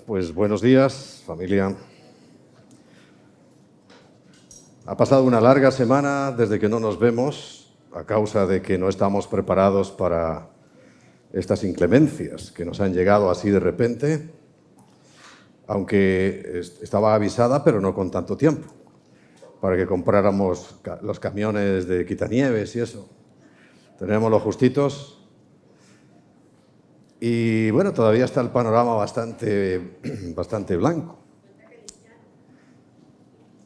Pues buenos días, familia. Ha pasado una larga semana desde que no nos vemos a causa de que no estamos preparados para estas inclemencias que nos han llegado así de repente, aunque estaba avisada, pero no con tanto tiempo, para que compráramos los camiones de quitanieves y eso. Tenemos los justitos. Y bueno, todavía está el panorama bastante blanco.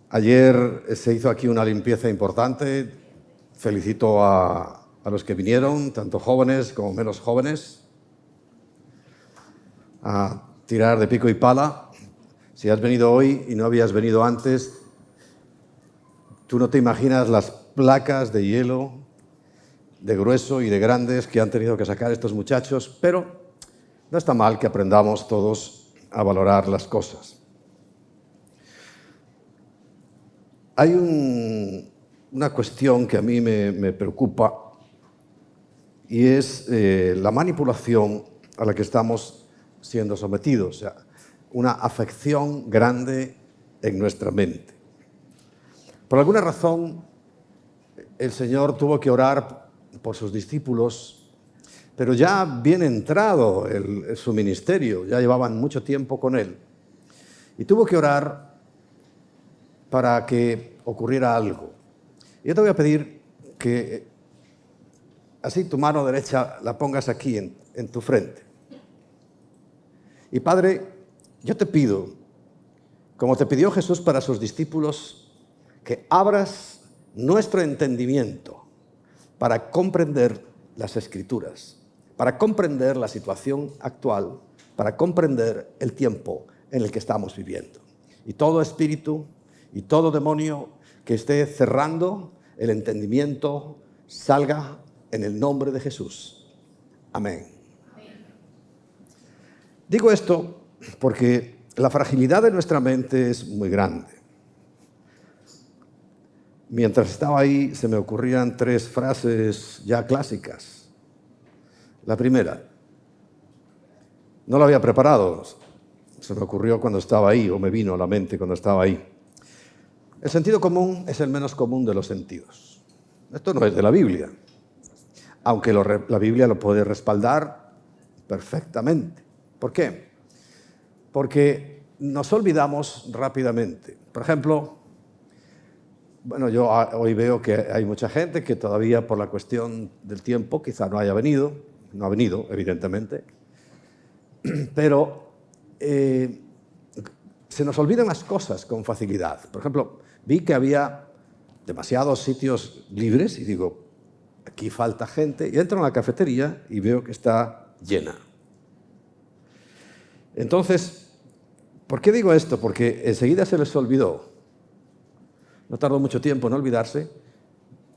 Ayer se hizo aquí una limpieza importante. Felicito a los que vinieron, tanto jóvenes como menos jóvenes, a tirar de pico y pala. Si has venido hoy y no habías venido antes, tú no te imaginas las placas de hielo, de grueso y de grandes que han tenido que sacar estos muchachos, pero no está mal que aprendamos todos a valorar las cosas. Hay una cuestión que a mí me preocupa y es la manipulación a la que estamos siendo sometidos, o sea, una afección grande en nuestra mente. Por alguna razón, el Señor tuvo que orar por sus discípulos, pero ya bien entrado su ministerio, ya llevaban mucho tiempo con Él. Y tuvo que orar para que ocurriera algo. Yo te voy a pedir que así tu mano derecha la pongas aquí en tu frente. Y Padre, yo te pido, como te pidió Jesús para sus discípulos, que abras nuestro entendimiento para comprender las Escrituras, para comprender la situación actual, para comprender el tiempo en el que estamos viviendo. Y todo espíritu y todo demonio que esté cerrando el entendimiento salga en el nombre de Jesús. Amén. Digo esto porque la fragilidad de nuestra mente es muy grande. Mientras estaba ahí se me ocurrían 3 frases ya clásicas. La primera, no la había preparado, se me ocurrió cuando estaba ahí, o me vino a la mente cuando estaba ahí. El sentido común es el menos común de los sentidos. Esto no es de la Biblia, aunque la Biblia lo puede respaldar perfectamente. ¿Por qué? Porque nos olvidamos rápidamente. Por ejemplo, bueno, yo hoy veo que hay mucha gente que todavía por la cuestión del tiempo quizá no haya venido. No ha venido, evidentemente, pero se nos olvidan las cosas con facilidad. Por ejemplo, vi que había demasiados sitios libres y digo, aquí falta gente. Y entro en la cafetería y veo que está llena. Entonces, ¿por qué digo esto? Porque enseguida se les olvidó. No tardó mucho tiempo en olvidarse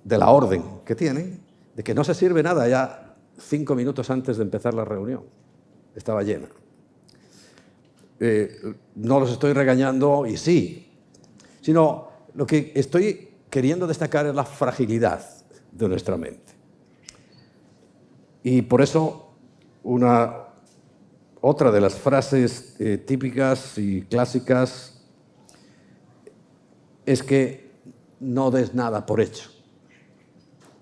de la orden que tienen, de que no se sirve nada ya 5 minutos antes de empezar la reunión. Estaba llena. No los estoy regañando, y sí, sino lo que estoy queriendo destacar es la fragilidad de nuestra mente. Y por eso otra de las frases típicas y clásicas es que no des nada por hecho.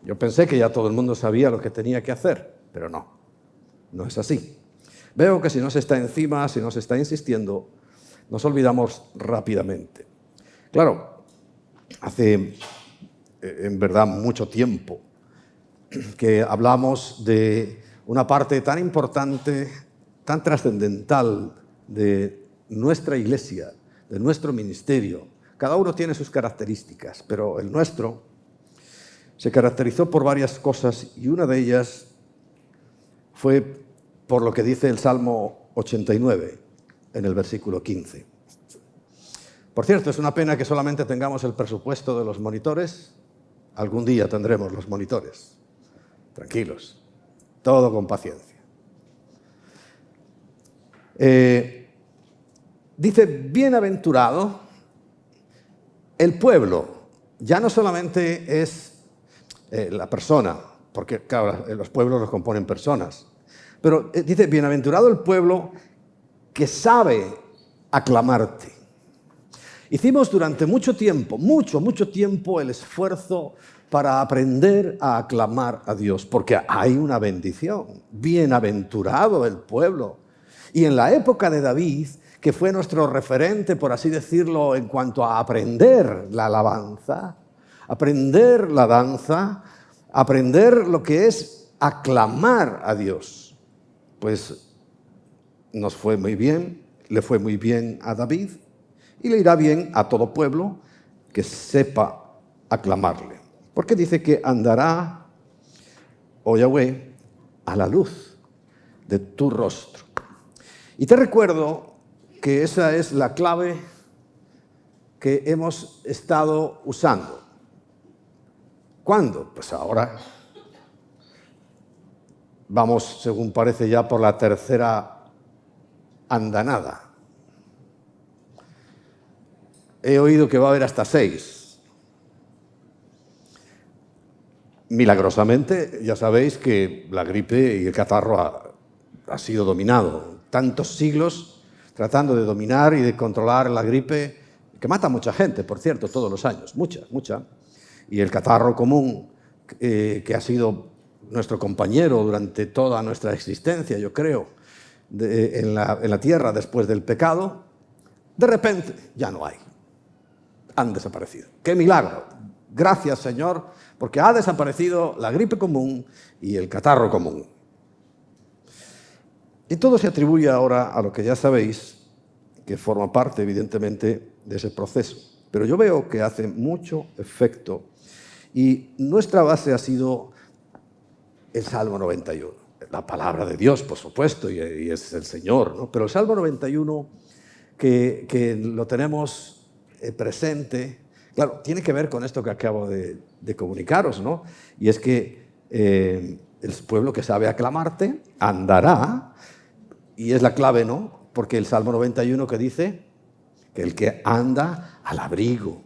Yo pensé que ya todo el mundo sabía lo que tenía que hacer, pero no es así. Veo que si no se está encima, si no se está insistiendo, nos olvidamos rápidamente. Claro, hace en verdad mucho tiempo que hablamos de una parte tan importante, tan trascendental de nuestra iglesia, de nuestro ministerio. Cada uno tiene sus características, pero el nuestro se caracterizó por varias cosas y una de ellas fue por lo que dice el Salmo 89 en el versículo 15. Por cierto, es una pena que solamente tengamos el presupuesto de los monitores. Algún día tendremos los monitores. Tranquilos, todo con paciencia. Dice, bienaventurado el pueblo. Ya no solamente es la persona, porque claro, los pueblos los componen personas, pero dice, bienaventurado el pueblo que sabe aclamarte. Hicimos durante mucho tiempo, mucho tiempo, el esfuerzo para aprender a aclamar a Dios, porque hay una bendición. Bienaventurado el pueblo. Y en la época de David, que fue nuestro referente, por así decirlo, en cuanto a aprender la alabanza, aprender la danza, aprender lo que es aclamar a Dios, pues nos fue muy bien, le fue muy bien a David y le irá bien a todo pueblo que sepa aclamarle. Porque dice que andará, oh Yahweh, a la luz de tu rostro. Y te recuerdo que esa es la clave que hemos estado usando. ¿Cuándo? Pues ahora vamos, según parece, ya por la tercera andanada. He oído que va a haber hasta 6. Milagrosamente, ya sabéis que la gripe y el catarro ha sido dominado. Tantos siglos tratando de dominar y de controlar la gripe, que mata a mucha gente, por cierto, todos los años, mucha. Y el catarro común, que ha sido nuestro compañero durante toda nuestra existencia, yo creo, en la tierra después del pecado, de repente ya no hay. Han desaparecido. ¡Qué milagro! Gracias, Señor, porque ha desaparecido la gripe común y el catarro común. Y todo se atribuye ahora a lo que ya sabéis, que forma parte, evidentemente, de ese proceso. Pero yo veo que hace mucho efecto. Y nuestra base ha sido el Salmo 91. La palabra de Dios, por supuesto, y es el Señor, ¿no? Pero el Salmo 91, que lo tenemos presente, claro, tiene que ver con esto que acabo de comunicaros, ¿no? Y es que el pueblo que sabe aclamarte andará, y es la clave, ¿no? Porque el Salmo 91 que dice que el que anda al abrigo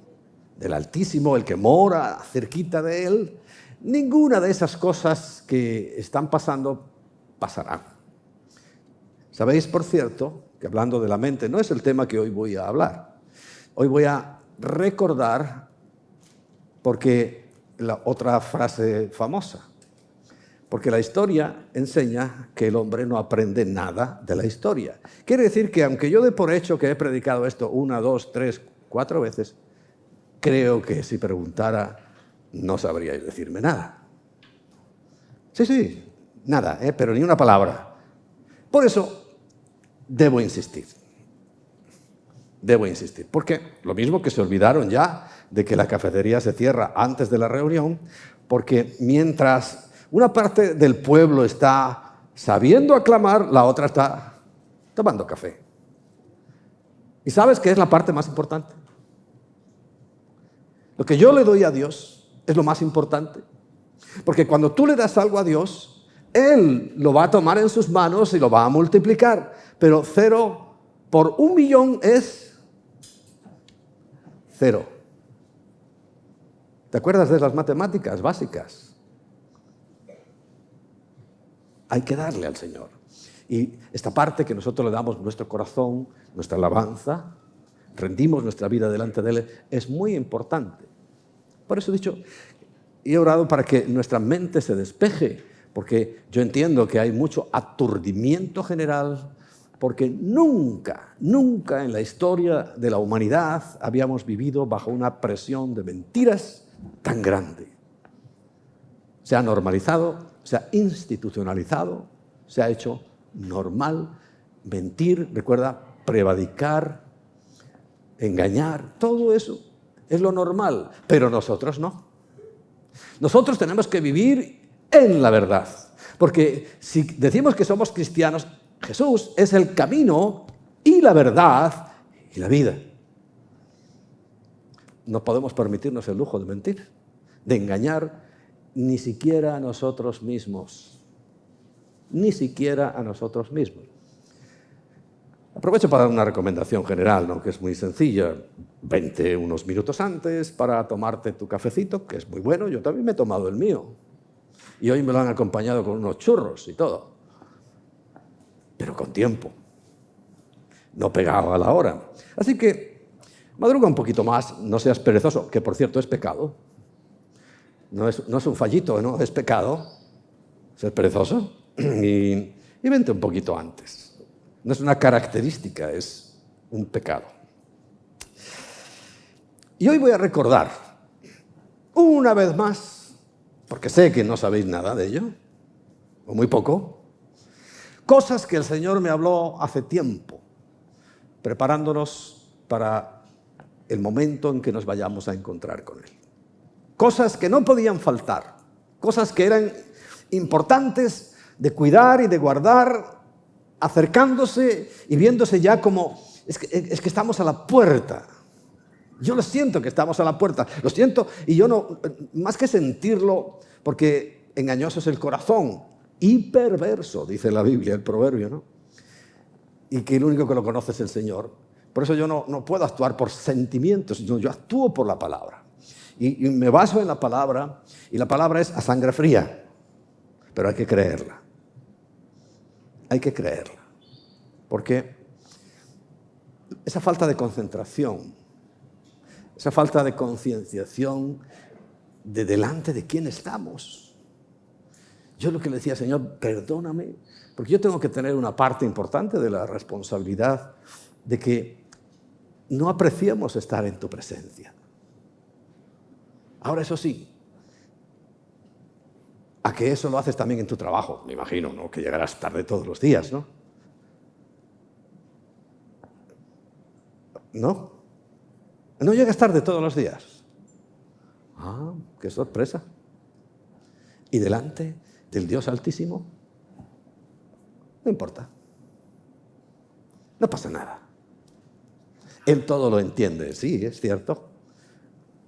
del Altísimo, el que mora cerquita de él, ninguna de esas cosas que están pasando pasarán. Sabéis, por cierto, que hablando de la mente, no es el tema que hoy voy a hablar. Hoy voy a recordar, porque la otra frase famosa, porque la historia enseña que el hombre no aprende nada de la historia. Quiere decir que aunque yo dé por hecho que he predicado esto 1, 2, 3, 4 veces, creo que si preguntara no sabríais decirme nada. Sí, nada, pero ni una palabra. Por eso debo insistir. Porque lo mismo que se olvidaron ya de que la cafetería se cierra antes de la reunión, porque mientras una parte del pueblo está sabiendo aclamar, la otra está tomando café. ¿Y sabes qué es la parte más importante? Lo que yo le doy a Dios es lo más importante. Porque cuando tú le das algo a Dios, Él lo va a tomar en sus manos y lo va a multiplicar. Pero 0 por 1.000.000 es 0. ¿Te acuerdas de las matemáticas básicas? Hay que darle al Señor. Y esta parte que nosotros le damos nuestro corazón, nuestra alabanza, rendimos nuestra vida delante de Él, es muy importante. Por eso he dicho, y he orado para que nuestra mente se despeje, porque yo entiendo que hay mucho aturdimiento general, porque nunca en la historia de la humanidad habíamos vivido bajo una presión de mentiras tan grande. Se ha normalizado, se ha institucionalizado, se ha hecho normal mentir, recuerda, prevaricar, engañar, todo eso es lo normal, pero nosotros no. Nosotros tenemos que vivir en la verdad, porque si decimos que somos cristianos, Jesús es el camino y la verdad y la vida. No podemos permitirnos el lujo de mentir, de engañar, ni siquiera a nosotros mismos. Ni siquiera a nosotros mismos. Aprovecho para dar una recomendación general, ¿no? Que es muy sencilla. Vente unos minutos antes para tomarte tu cafecito, que es muy bueno. Yo también me he tomado el mío. Y hoy me lo han acompañado con unos churros y todo. Pero con tiempo. no pegaba a la hora. Así que madruga un poquito más, no seas perezoso, que por cierto es pecado. No es un fallito, ¿no? Es pecado ser perezoso. Y vente un poquito antes. No es una característica, es un pecado. Y hoy voy a recordar, una vez más, porque sé que no sabéis nada de ello, o muy poco, cosas que el Señor me habló hace tiempo, preparándonos para el momento en que nos vayamos a encontrar con Él. Cosas que no podían faltar, cosas que eran importantes de cuidar y de guardar, acercándose y viéndose ya como, es que estamos a la puerta. Yo lo siento que estamos a la puerta, lo siento, y yo no, más que sentirlo, porque engañoso es el corazón, y perverso, dice la Biblia, el proverbio, ¿no? Y que el único que lo conoce es el Señor. Por eso yo no puedo actuar por sentimientos, sino yo actúo por la palabra. Y me baso en la palabra, y la palabra es a sangre fría, pero hay que creerla. Hay que creerla. Porque esa falta de concentración, esa falta de concienciación de delante de quién estamos. Yo lo que le decía, Señor, perdóname, porque yo tengo que tener una parte importante de la responsabilidad de que no apreciemos estar en tu presencia. Ahora, eso sí, a que eso lo haces también en tu trabajo, me imagino, ¿no? Que llegarás tarde todos los días, ¿no? ¿No? ¿No llegas tarde todos los días? Ah, qué sorpresa. ¿Y delante del Dios Altísimo? No importa. No pasa nada. Él todo lo entiende, sí, es cierto.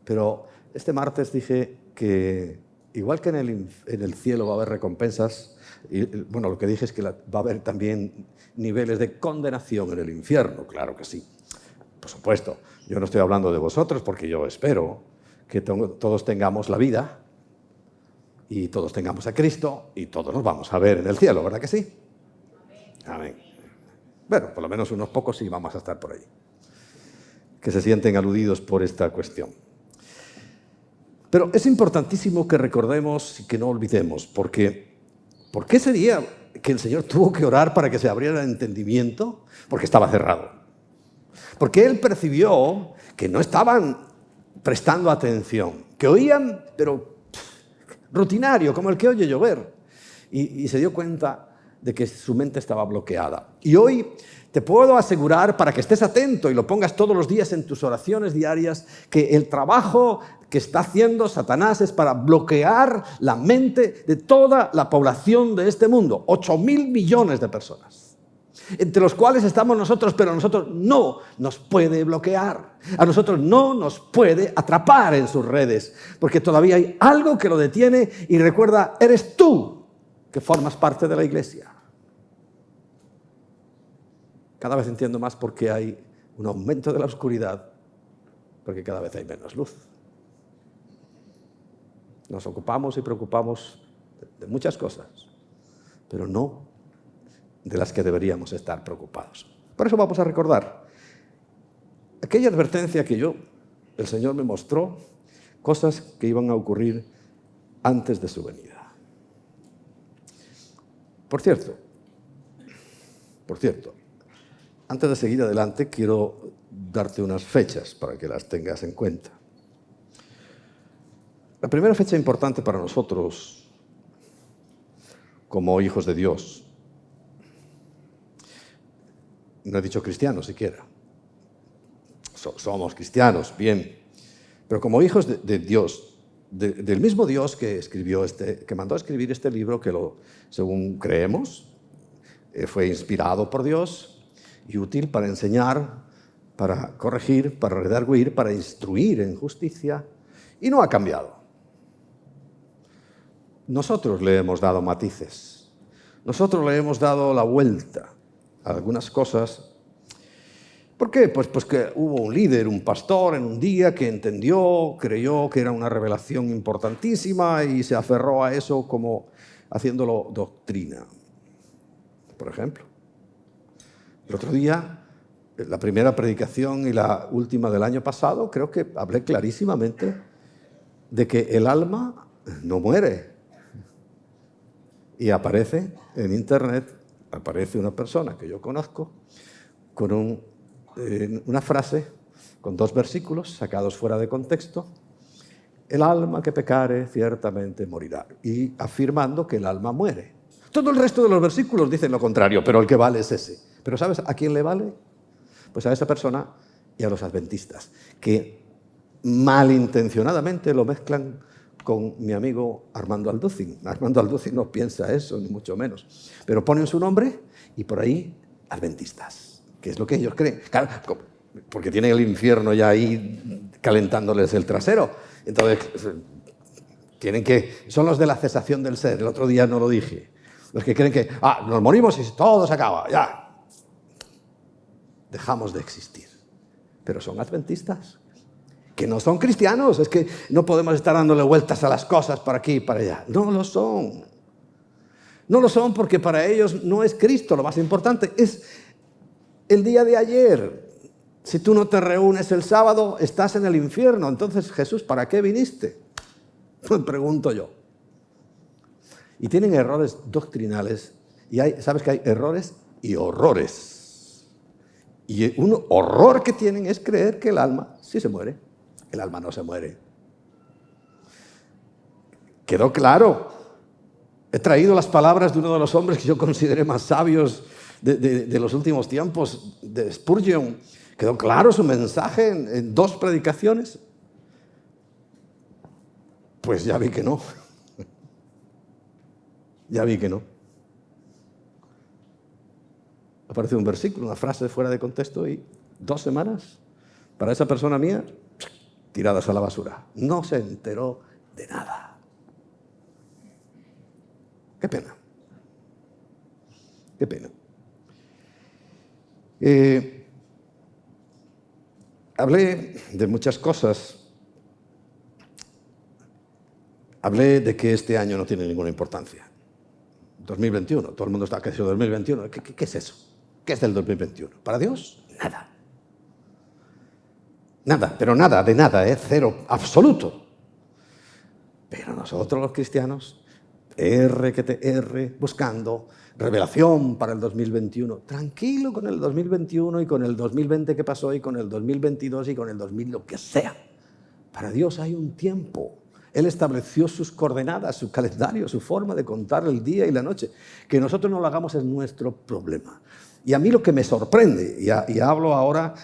Pero este martes dije que igual que en el cielo va a haber recompensas, y, bueno, lo que dije es que va a haber también niveles de condenación en el infierno, claro que sí. Por supuesto, yo no estoy hablando de vosotros porque yo espero que todos tengamos la vida y todos tengamos a Cristo y todos nos vamos a ver en el cielo, ¿verdad que sí? Amén. Bueno, por lo menos unos pocos sí vamos a estar por ahí, que se sienten aludidos por esta cuestión. Pero es importantísimo que recordemos y que no olvidemos, porque ¿por qué sería que el Señor tuvo que orar para que se abriera el entendimiento? Porque estaba cerrado. Porque Él percibió que no estaban prestando atención, que oían, pero rutinario, como el que oye llover. Y se dio cuenta de que su mente estaba bloqueada. Y hoy te puedo asegurar, para que estés atento y lo pongas todos los días en tus oraciones diarias, que el trabajo que está haciendo Satanás es para bloquear la mente de toda la población de este mundo, 8.000 millones de personas, entre los cuales estamos nosotros, pero a nosotros no nos puede bloquear, a nosotros no nos puede atrapar en sus redes, porque todavía hay algo que lo detiene y recuerda, eres tú que formas parte de la iglesia. Cada vez entiendo más por qué hay un aumento de la oscuridad, porque cada vez hay menos luz. Nos ocupamos y preocupamos de muchas cosas, pero no de las que deberíamos estar preocupados. Por eso vamos a recordar aquella advertencia que el Señor me mostró, cosas que iban a ocurrir antes de su venida. Por cierto, antes de seguir adelante, quiero darte unas fechas para que las tengas en cuenta. La primera fecha importante para nosotros, como hijos de Dios, no he dicho cristianos siquiera, somos cristianos, bien, pero como hijos de Dios, del mismo Dios que mandó a escribir este libro, que según creemos, fue inspirado por Dios y útil para enseñar, para corregir, para redarguir, para instruir en justicia, y no ha cambiado. Nosotros le hemos dado matices, nosotros le hemos dado la vuelta a algunas cosas. ¿Por qué? Pues que hubo un líder, un pastor en un día que entendió, creyó que era una revelación importantísima y se aferró a eso como haciéndolo doctrina, por ejemplo. El otro día la primera predicación y la última del año pasado, creo que hablé clarísimamente de que el alma no muere. Y aparece en internet, aparece una persona que yo conozco con una frase, con 2 versículos sacados fuera de contexto: el alma que pecare ciertamente morirá, y afirmando que el alma muere. Todo el resto de los versículos dicen lo contrario, pero el que vale es ese. ¿Pero sabes a quién le vale? Pues a esa persona y a los adventistas, que malintencionadamente lo mezclan con mi amigo Armando Alducin. Armando Alducin no piensa eso, ni mucho menos. Pero ponen su nombre y por ahí adventistas, que es lo que ellos creen. Claro, porque tienen el infierno ya ahí calentándoles el trasero. Entonces, son los de la cesación del ser. El otro día no lo dije. Los que creen que nos morimos y todo se acaba, ya. Dejamos de existir. Pero son adventistas, que no son cristianos. Es que no podemos estar dándole vueltas a las cosas para aquí y para allá. No lo son. No lo son porque para ellos no es Cristo lo más importante, es el día de ayer. Si tú no te reúnes el sábado, estás en el infierno. Entonces, Jesús, ¿para qué viniste? Me pregunto yo. Y tienen errores doctrinales. Y sabes que hay errores y horrores. Y un horror que tienen es creer que el alma sí se muere. El alma no se muere. ¿Quedó claro? He traído las palabras de uno de los hombres que yo consideré más sabios de los últimos tiempos, de Spurgeon. ¿Quedó claro su mensaje en 2 predicaciones? Pues ya vi que no. Ya vi que no. Aparece un versículo, una frase fuera de contexto y 2 semanas para esa persona mía tiradas a la basura. No se enteró de nada. Qué pena. Qué pena. Hablé de muchas cosas. Hablé de que este año no tiene ninguna importancia. 2021, todo el mundo está diciendo 2021. ¿Qué es eso? ¿Qué es del 2021? Para Dios, nada. Nada, pero nada, de nada, cero, absoluto. Pero nosotros los cristianos, buscando revelación para el 2021. Tranquilo con el 2021 y con el 2020 que pasó y con el 2022 y con el 2000, lo que sea. Para Dios hay un tiempo. Él estableció sus coordenadas, su calendario, su forma de contar el día y la noche. Que nosotros no lo hagamos es nuestro problema. Y a mí lo que me sorprende, y hablo ahora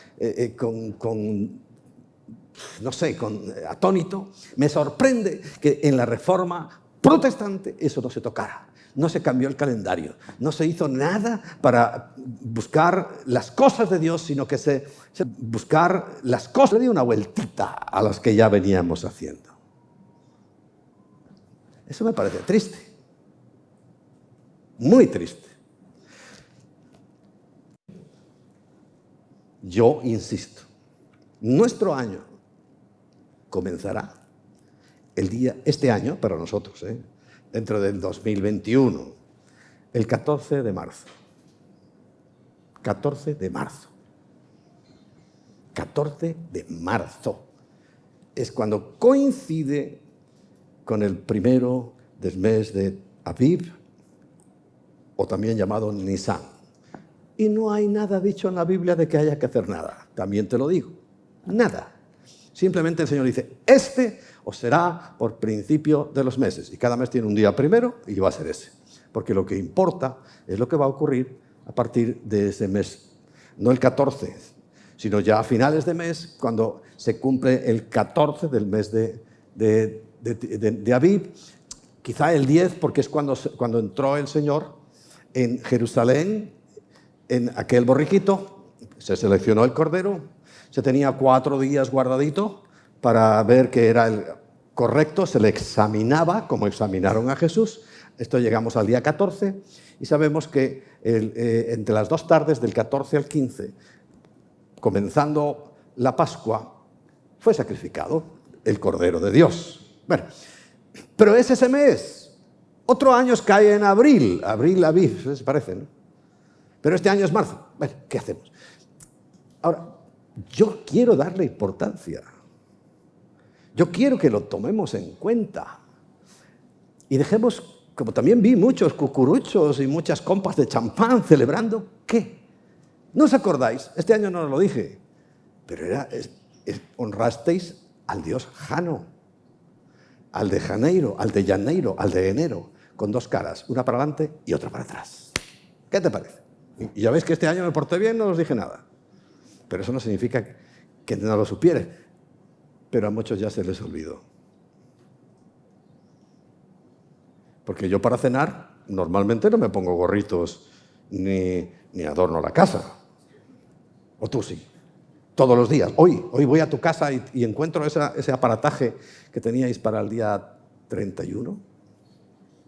atónito, me sorprende que en la Reforma protestante eso no se tocara. No se cambió el calendario, no se hizo nada para buscar las cosas de Dios, sino que se buscar las cosas, le dio una vueltita a las que ya veníamos haciendo. Eso me parece triste, muy triste. Yo insisto, nuestro año comenzará este año para nosotros, dentro del 2021, el 14 de marzo. 14 de marzo. 14 de marzo. Es cuando coincide con el primero del mes de Aviv, o también llamado Nisan. Y no hay nada dicho en la Biblia de que haya que hacer nada. También te lo digo. Nada. Simplemente el Señor dice, os será por principio de los meses. Y cada mes tiene un día primero y va a ser ese. Porque lo que importa es lo que va a ocurrir a partir de ese mes. No el 14, sino ya a finales de mes, cuando se cumple el 14 del mes de Aviv. Quizá el 10, porque es cuando entró el Señor en Jerusalén, en aquel borriquito, se seleccionó el cordero, se tenía 4 días guardadito para ver que era el correcto, se le examinaba, como examinaron a Jesús. Esto llegamos al día 14 y sabemos que entre las 2 tardes del 14 al 15, comenzando la Pascua, fue sacrificado el Cordero de Dios. Bueno, pero es ese mes. Otro año cae en abril, Aviv, se parece, ¿no? Pero este año es marzo. Bueno, ¿qué hacemos? Ahora, yo quiero darle importancia. Yo quiero que lo tomemos en cuenta. Y dejemos, como también vi muchos cucuruchos y muchas compas de champán celebrando, ¿qué? ¿No os acordáis? Este año no os lo dije, pero honrasteis al dios Jano, al de Janeiro, al de Janeiro, al de enero, con dos caras, una para adelante y otra para atrás. ¿Qué te parece? Y ya veis que este año me porté bien, no os dije nada. Pero eso no significa que no lo supierais. Pero a muchos ya se les olvidó. Porque yo para cenar normalmente no me pongo gorritos ni adorno la casa. O tú sí. Todos los días. Hoy voy a tu casa y encuentro ese aparataje que teníais para el día 31.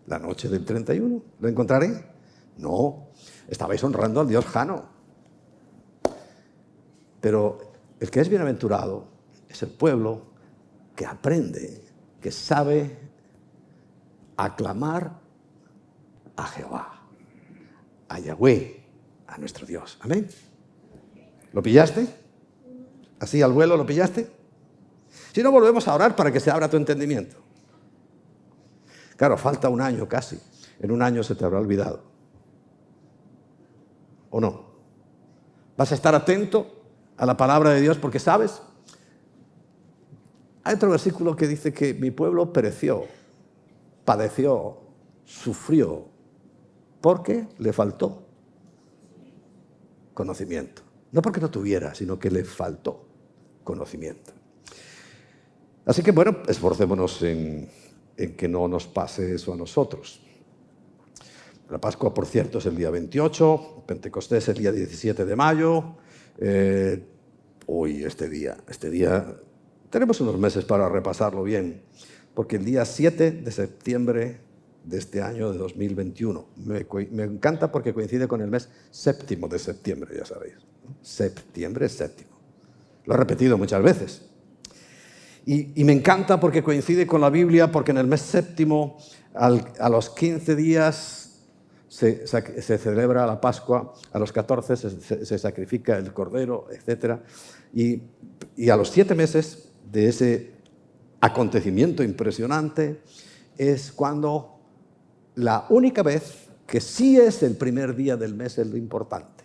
La noche del 31. ¿Lo encontraré? No. Estabais honrando al dios Jano. Pero el que es bienaventurado es el pueblo que aprende, que sabe aclamar a Jehová, a Yahweh, a nuestro Dios. ¿Amén? ¿Lo pillaste? ¿Así al vuelo lo pillaste? Si no, volvemos a orar para que se abra tu entendimiento. Claro, falta un año casi. En un año se te habrá olvidado. ¿O no? ¿Vas a estar atento a la palabra de Dios? Porque, ¿sabes? Hay otro versículo que dice que mi pueblo pereció, padeció, sufrió, porque le faltó conocimiento. No porque no tuviera, sino que le faltó conocimiento. Así que, bueno, esforcémonos en que no nos pase eso a nosotros. La Pascua, por cierto, es el día 28, Pentecostés el día 17 de mayo. Hoy, este día, tenemos unos meses para repasarlo bien, porque el día 7 de septiembre de este año de 2021, me encanta porque coincide con el mes séptimo de septiembre, ya sabéis. Septiembre es séptimo. Lo he repetido muchas veces. Y me encanta porque coincide con la Biblia, porque en el mes séptimo, a los 15 días se celebra la Pascua, a los 14 se sacrifica el cordero, etc. Y a los 7 meses de ese acontecimiento impresionante es cuando la única vez que sí es el primer día del mes es lo importante.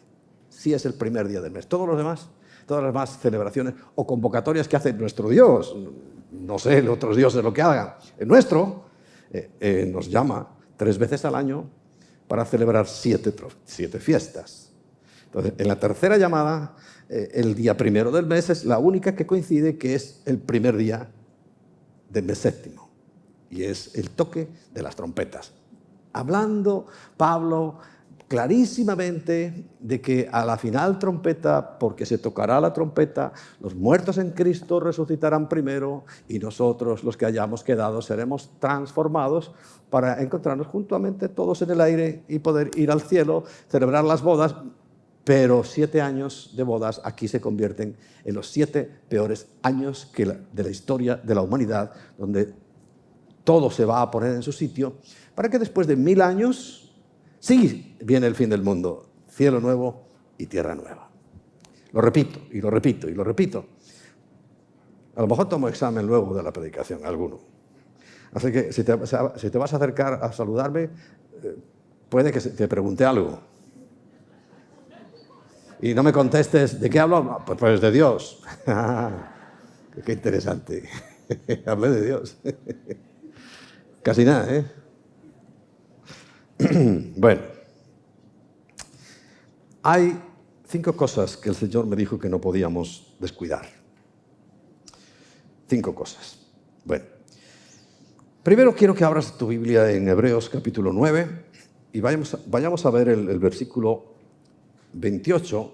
Sí es el primer día del mes. Todas las demás celebraciones o convocatorias que hace nuestro Dios, no sé, los otros dioses lo que hagan, el nuestro nos llama 3 veces al año para celebrar 7 fiestas. Entonces, en la tercera llamada, el día primero del mes es la única que coincide que es el primer día del mes séptimo. Y es el toque de las trompetas. Hablando Pablo clarísimamente de que a la final trompeta, porque se tocará la trompeta, los muertos en Cristo resucitarán primero y nosotros, los que hayamos quedado, seremos transformados para encontrarnos juntamente todos en el aire y poder ir al cielo, celebrar las bodas. Pero 7 años de bodas aquí se convierten en los 7 peores años de la historia de la humanidad, donde todo se va a poner en su sitio, para que después de 1000 años sí viene el fin del mundo, cielo nuevo y tierra nueva. Lo repito, y lo repito, y lo repito. A lo mejor tomo examen luego de la predicación, alguno. Así que si te vas a acercar a saludarme, puede que te pregunte algo. Y no me contestes, ¿de qué hablo? Pues de Dios. Qué interesante. Hablé de Dios. Casi nada, ¿eh? Bueno, hay 5 cosas que el Señor me dijo que no podíamos descuidar. 5 cosas. Bueno, primero quiero que abras tu Biblia en Hebreos capítulo 9 y vayamos a ver el versículo 28,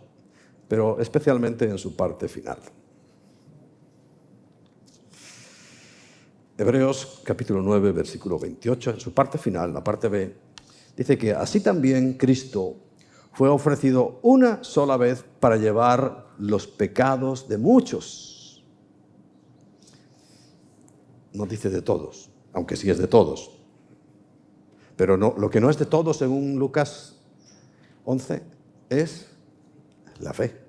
pero especialmente en su parte final. Hebreos capítulo 9, versículo 28, en su parte final, la parte B, dice que así también Cristo fue ofrecido una sola vez para llevar los pecados de muchos. No dice de todos, aunque sí es de todos. Pero no, lo que no es de todos, según Lucas 11, es la fe.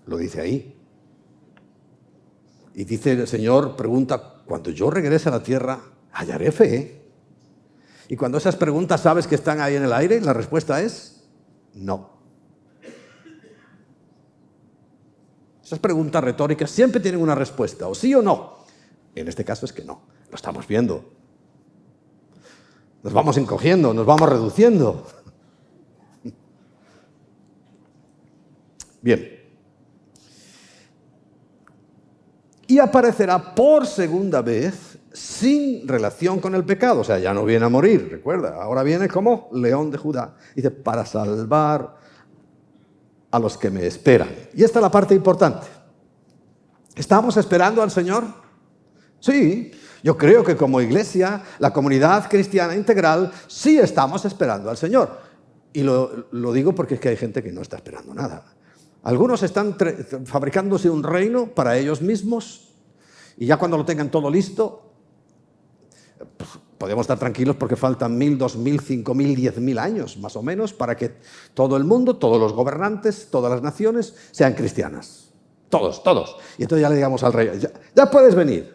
Lo dice ahí. Y dice el Señor, pregunta, cuando yo regrese a la tierra, ¿hallaré fe? Y cuando esas preguntas sabes que están ahí en el aire, la respuesta es no. Esas preguntas retóricas siempre tienen una respuesta, o sí o no. En este caso es que no, lo estamos viendo. Nos vamos encogiendo, nos vamos reduciendo. Bien. Y aparecerá por segunda vez sin relación con el pecado. O sea, ya no viene a morir, recuerda. Ahora viene como león de Judá. Dice, para salvar a los que me esperan. Y esta es la parte importante. ¿Estamos esperando al Señor? Sí, yo creo que como iglesia, la comunidad cristiana integral, sí estamos esperando al Señor. Y lo digo porque es que hay gente que no está esperando nada. Algunos están fabricándose un reino para ellos mismos y ya cuando lo tengan todo listo, pues podemos estar tranquilos porque faltan 1000, 2000, 5000, 10.000 años más o menos para que todo el mundo, todos los gobernantes, todas las naciones sean cristianas. Todos. Y entonces ya le digamos al rey, ya puedes venir.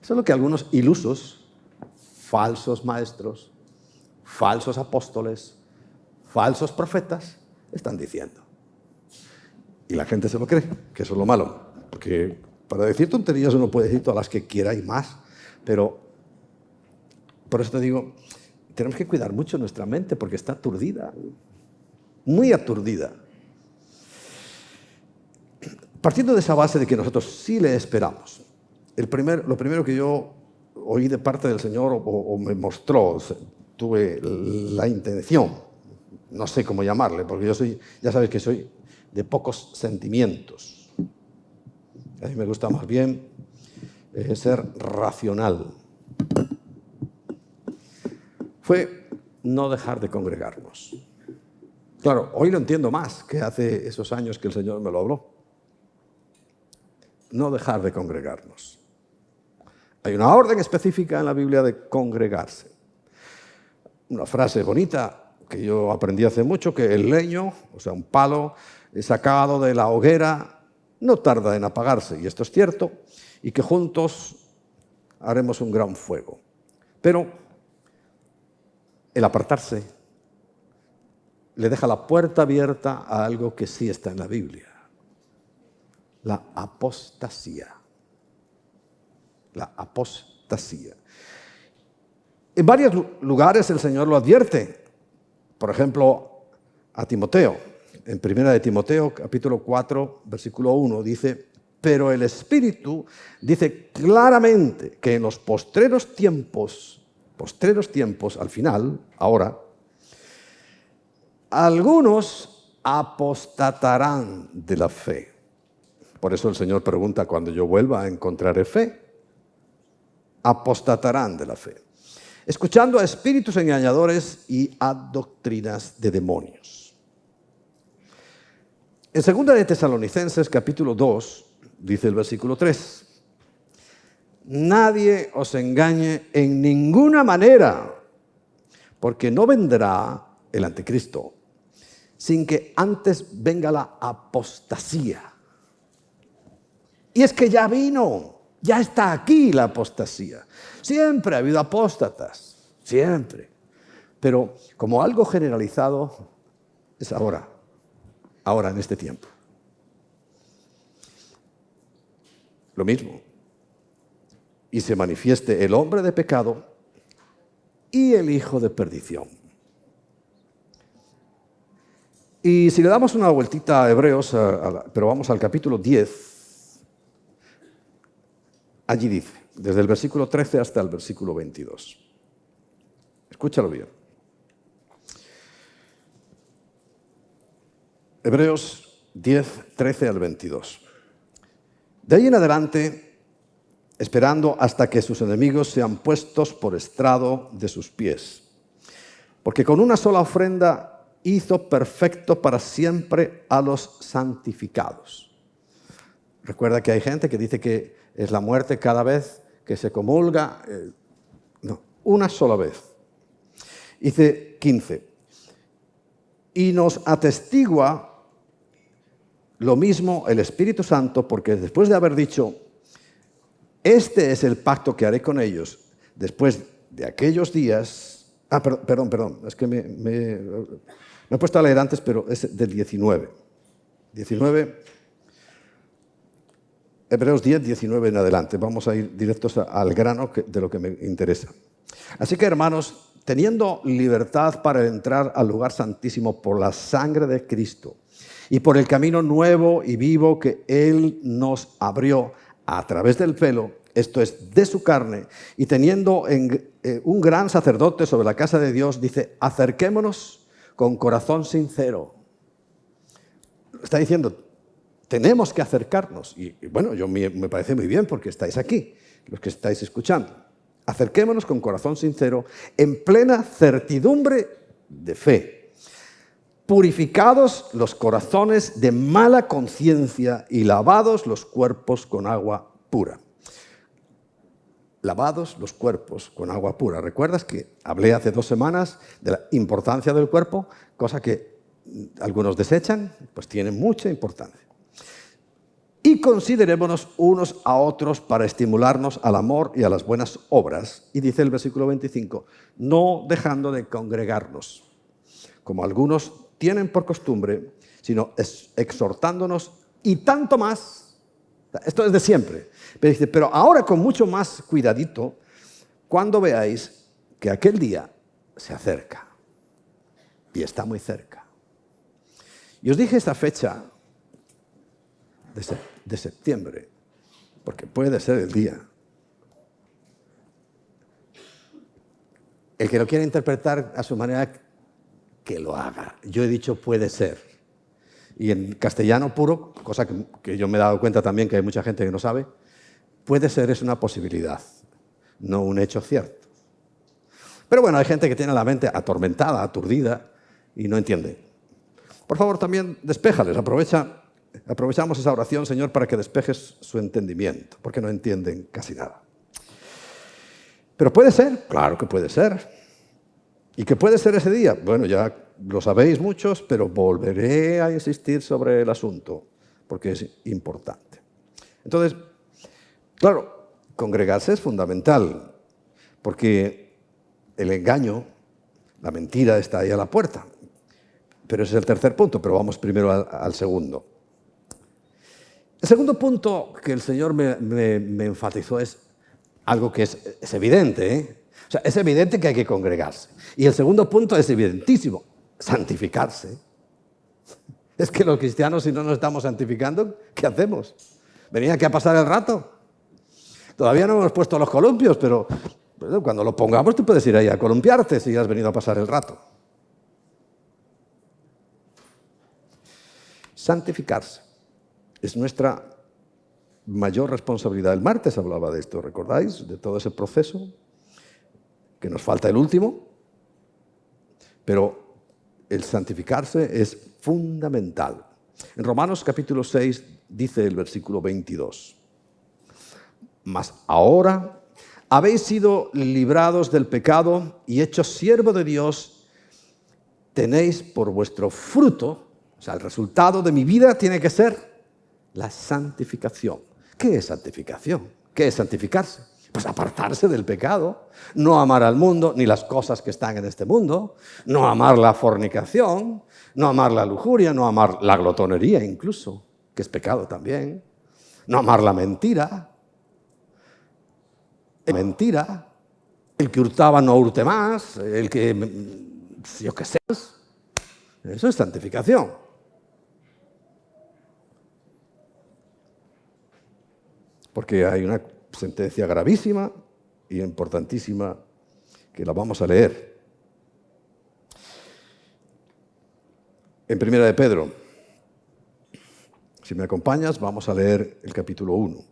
Eso es lo que algunos ilusos, falsos maestros, falsos apóstoles, falsos profetas están diciendo. Y la gente se lo cree, que eso es lo malo. Porque para decir tonterías uno puede decir todas las que quiera y más. Pero por eso te digo, tenemos que cuidar mucho nuestra mente porque está aturdida. Muy aturdida. Partiendo de esa base de que nosotros sí le esperamos. Lo primero que yo oí de parte del Señor o me mostró, tuve la intención, no sé cómo llamarle, porque ya sabes que soy de pocos sentimientos. A mí me gusta más bien ser racional. Fue no dejar de congregarnos. Claro, hoy lo entiendo más que hace esos años que el Señor me lo habló. No dejar de congregarnos. Hay una orden específica en la Biblia de congregarse. Una frase bonita que yo aprendí hace mucho, que el leño, o sea, un palo sacado de la hoguera, no tarda en apagarse, y esto es cierto, y que juntos haremos un gran fuego. Pero el apartarse le deja la puerta abierta a algo que sí está en la Biblia. La apostasía. La apostasía. En varios lugares el Señor lo advierte. Por ejemplo, a Timoteo. En 1 de Timoteo, capítulo 4, versículo 1, dice, pero el Espíritu dice claramente que en los postreros tiempos, al final, ahora, algunos apostatarán de la fe. Por eso el Señor pregunta, cuando yo vuelva, ¿encontraré fe? Apostatarán de la fe, escuchando a espíritus engañadores y a doctrinas de demonios. En 2 de Tesalonicenses, capítulo 2, dice el versículo 3, nadie os engañe en ninguna manera, porque no vendrá el anticristo, sin que antes venga la apostasía. Y es que ya vino, ya está aquí la apostasía. Siempre ha habido apóstatas, siempre. Pero como algo generalizado es ahora en este tiempo. Lo mismo. Y se manifieste el hombre de pecado y el hijo de perdición. Y si le damos una vueltita a Hebreos, pero vamos al capítulo 10, allí dice, desde el versículo 13 hasta el versículo 22. Escúchalo bien. Hebreos 10, 13 al 22. De ahí en adelante, esperando hasta que sus enemigos sean puestos por estrado de sus pies. Porque con una sola ofrenda hizo perfecto para siempre a los santificados. Recuerda que hay gente que dice que es la muerte cada vez que se comulga. No, una sola vez. Dice 15. Y nos atestigua lo mismo el Espíritu Santo, porque después de haber dicho, este es el pacto que haré con ellos, después de aquellos días... perdón, es que me he puesto a leer antes, pero es del 19. 19, Hebreos 10, 19 en adelante. Vamos a ir directos al grano de lo que me interesa. Así que, hermanos, teniendo libertad para entrar al lugar santísimo por la sangre de Cristo y por el camino nuevo y vivo que Él nos abrió a través del velo, esto es, de su carne, y teniendo un gran sacerdote sobre la casa de Dios, dice, acerquémonos con corazón sincero. Está diciendo, tenemos que acercarnos. Y bueno, me parece muy bien porque estáis aquí, los que estáis escuchando. Acerquémonos con corazón sincero, en plena certidumbre de fe, purificados los corazones de mala conciencia y lavados los cuerpos con agua pura. Lavados los cuerpos con agua pura. ¿Recuerdas que hablé hace 2 semanas de la importancia del cuerpo? Cosa que algunos desechan, pues tiene mucha importancia. Y considerémonos unos a otros para estimularnos al amor y a las buenas obras. Y dice el versículo 25, no dejando de congregarnos, como algunos tienen por costumbre, sino exhortándonos y tanto más. Esto es de siempre. Pero dice, pero ahora con mucho más cuidadito, cuando veáis que aquel día se acerca y está muy cerca. Y os dije esta fecha de septiembre, porque puede ser el día. El que lo quiera interpretar a su manera, que lo haga. Yo he dicho puede ser. Y en castellano puro, cosa que yo me he dado cuenta también que hay mucha gente que no sabe, puede ser es una posibilidad, no un hecho cierto. Pero bueno, hay gente que tiene la mente atormentada, aturdida y no entiende. Por favor, también despéjales, aprovechamos esa oración, Señor, para que despejes su entendimiento, porque no entienden casi nada. Pero puede ser, claro que puede ser. ¿Y qué puede ser ese día? Bueno, ya lo sabéis muchos, pero volveré a insistir sobre el asunto, porque es importante. Entonces, claro, congregarse es fundamental, porque el engaño, la mentira está ahí a la puerta. Pero ese es el tercer punto, pero vamos primero al segundo. El segundo punto que el Señor me enfatizó es algo que es evidente, ¿eh? O sea, es evidente que hay que congregarse. Y el segundo punto es evidentísimo, santificarse. Es que los cristianos, si no nos estamos santificando, ¿qué hacemos? ¿Venir aquí a pasar el rato? Todavía no hemos puesto los columpios, pero bueno, cuando lo pongamos tú puedes ir ahí a columpiarte si has venido a pasar el rato. Santificarse es nuestra mayor responsabilidad. El martes hablaba de esto, ¿recordáis? De todo ese proceso, que nos falta el último, pero el santificarse es fundamental. En Romanos capítulo 6 dice el versículo 22, mas ahora habéis sido librados del pecado y hechos siervo de Dios, tenéis por vuestro fruto, o sea, el resultado de mi vida tiene que ser la santificación. ¿Qué es santificación? ¿Qué es santificarse? Pues apartarse del pecado, no amar al mundo ni las cosas que están en este mundo, no amar la fornicación, no amar la lujuria, no amar la glotonería incluso, que es pecado también, no amar la mentira, el que hurtaba no hurte más, el que, yo qué sé, eso es santificación. Porque hay una sentencia gravísima y importantísima que la vamos a leer. En Primera de Pedro, si me acompañas, vamos a leer el capítulo 1.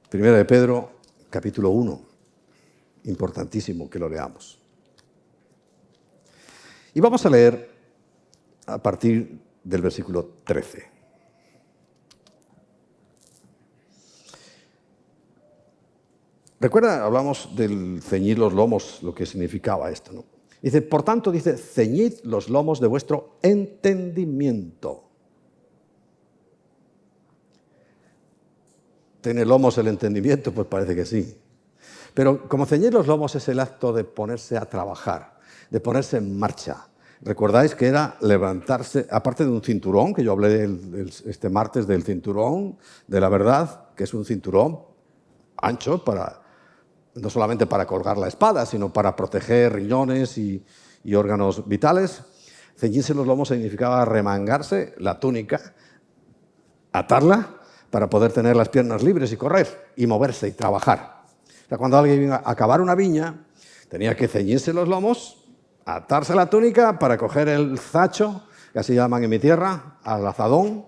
Primera de Pedro, capítulo 1. Importantísimo que lo leamos. Y vamos a leer a partir del versículo 13. Recuerda, hablamos del ceñir los lomos, lo que significaba esto, ¿no? Dice, por tanto, dice, ceñid los lomos de vuestro entendimiento. ¿Tiene lomos el entendimiento? Pues parece que sí. Pero como ceñir los lomos es el acto de ponerse a trabajar, de ponerse en marcha. ¿Recordáis que era levantarse, aparte de un cinturón, que yo hablé este martes del cinturón de la verdad, que es un cinturón ancho no solamente para colgar la espada, sino para proteger riñones y órganos vitales? Ceñirse los lomos significaba remangarse la túnica, atarla para poder tener las piernas libres y correr y moverse y trabajar. O sea, cuando alguien iba a cavar una viña, tenía que ceñirse los lomos, atarse la túnica para coger el zacho, que así llaman en mi tierra, al azadón,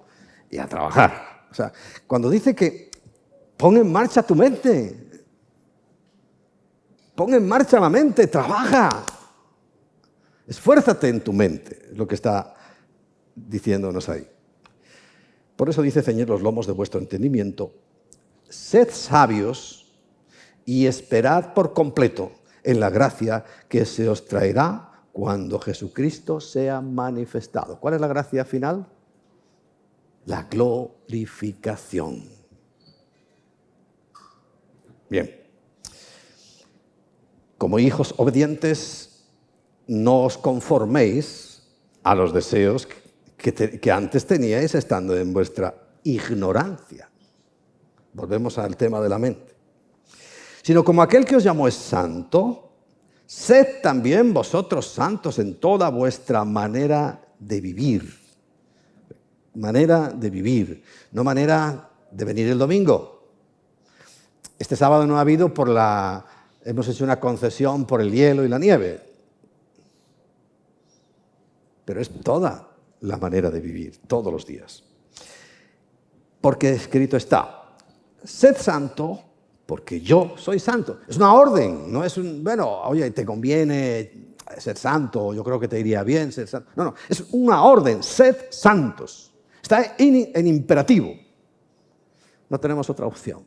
y a trabajar. O sea, cuando dice que pon en marcha tu mente, pon en marcha la mente, trabaja, esfuérzate en tu mente, es lo que está diciéndonos ahí. Por eso dice, ceñid los lomos de vuestro entendimiento, sed sabios y esperad por completo en la gracia que se os traerá cuando Jesucristo sea manifestado. ¿Cuál es la gracia final? La glorificación. Bien. Como hijos obedientes, no os conforméis a los deseos que antes teníais estando en vuestra ignorancia. Volvemos al tema de la mente. Sino como aquel que os llamó es santo, sed también vosotros santos en toda vuestra manera de vivir. Manera de vivir, no manera de venir el domingo. Este sábado no ha habido hemos hecho una concesión por el hielo y la nieve. Pero es toda la manera de vivir, todos los días. Porque escrito está, sed santo, porque yo soy santo. Es una orden, no es oye, te conviene ser santo, yo creo que te iría bien ser santo. No, es una orden, sed santos. Está en imperativo. No tenemos otra opción.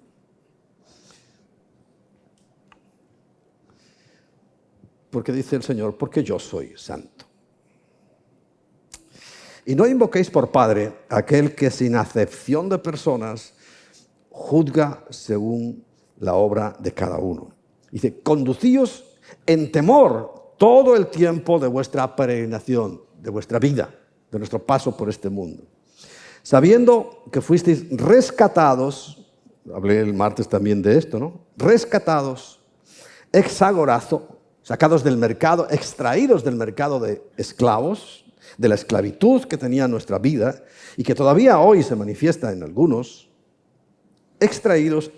Porque dice el Señor, porque yo soy santo. Y no invoquéis por Padre aquel que sin acepción de personas juzga según la obra de cada uno. Dice, conducíos en temor todo el tiempo de vuestra peregrinación, de vuestra vida, de nuestro paso por este mundo. Sabiendo que fuisteis rescatados, hablé el martes también de esto, ¿no? Rescatados, ex agorazo, sacados del mercado, extraídos del mercado de esclavos, de la esclavitud que tenía nuestra vida y que todavía hoy se manifiesta en algunos, extraídos,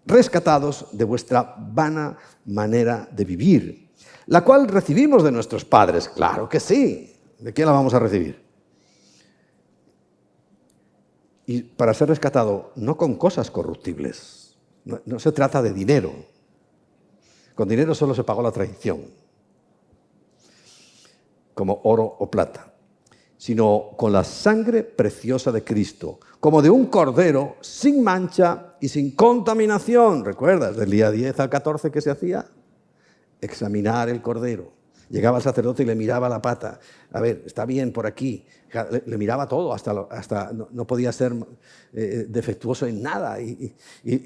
rescatados de vuestra vana manera de vivir, la cual recibimos de nuestros padres. Claro que sí. ¿De qué la vamos a recibir? Y para ser rescatado, no con cosas corruptibles. No se trata de dinero. Con dinero solo se pagó la traición, como oro o plata, sino con la sangre preciosa de Cristo, como de un cordero sin mancha y sin contaminación. ¿Recuerdas del día 10 al 14 que se hacía? Examinar el cordero. Llegaba el sacerdote y le miraba la pata. A ver, está bien por aquí. Le miraba todo, hasta no podía ser defectuoso en nada. Y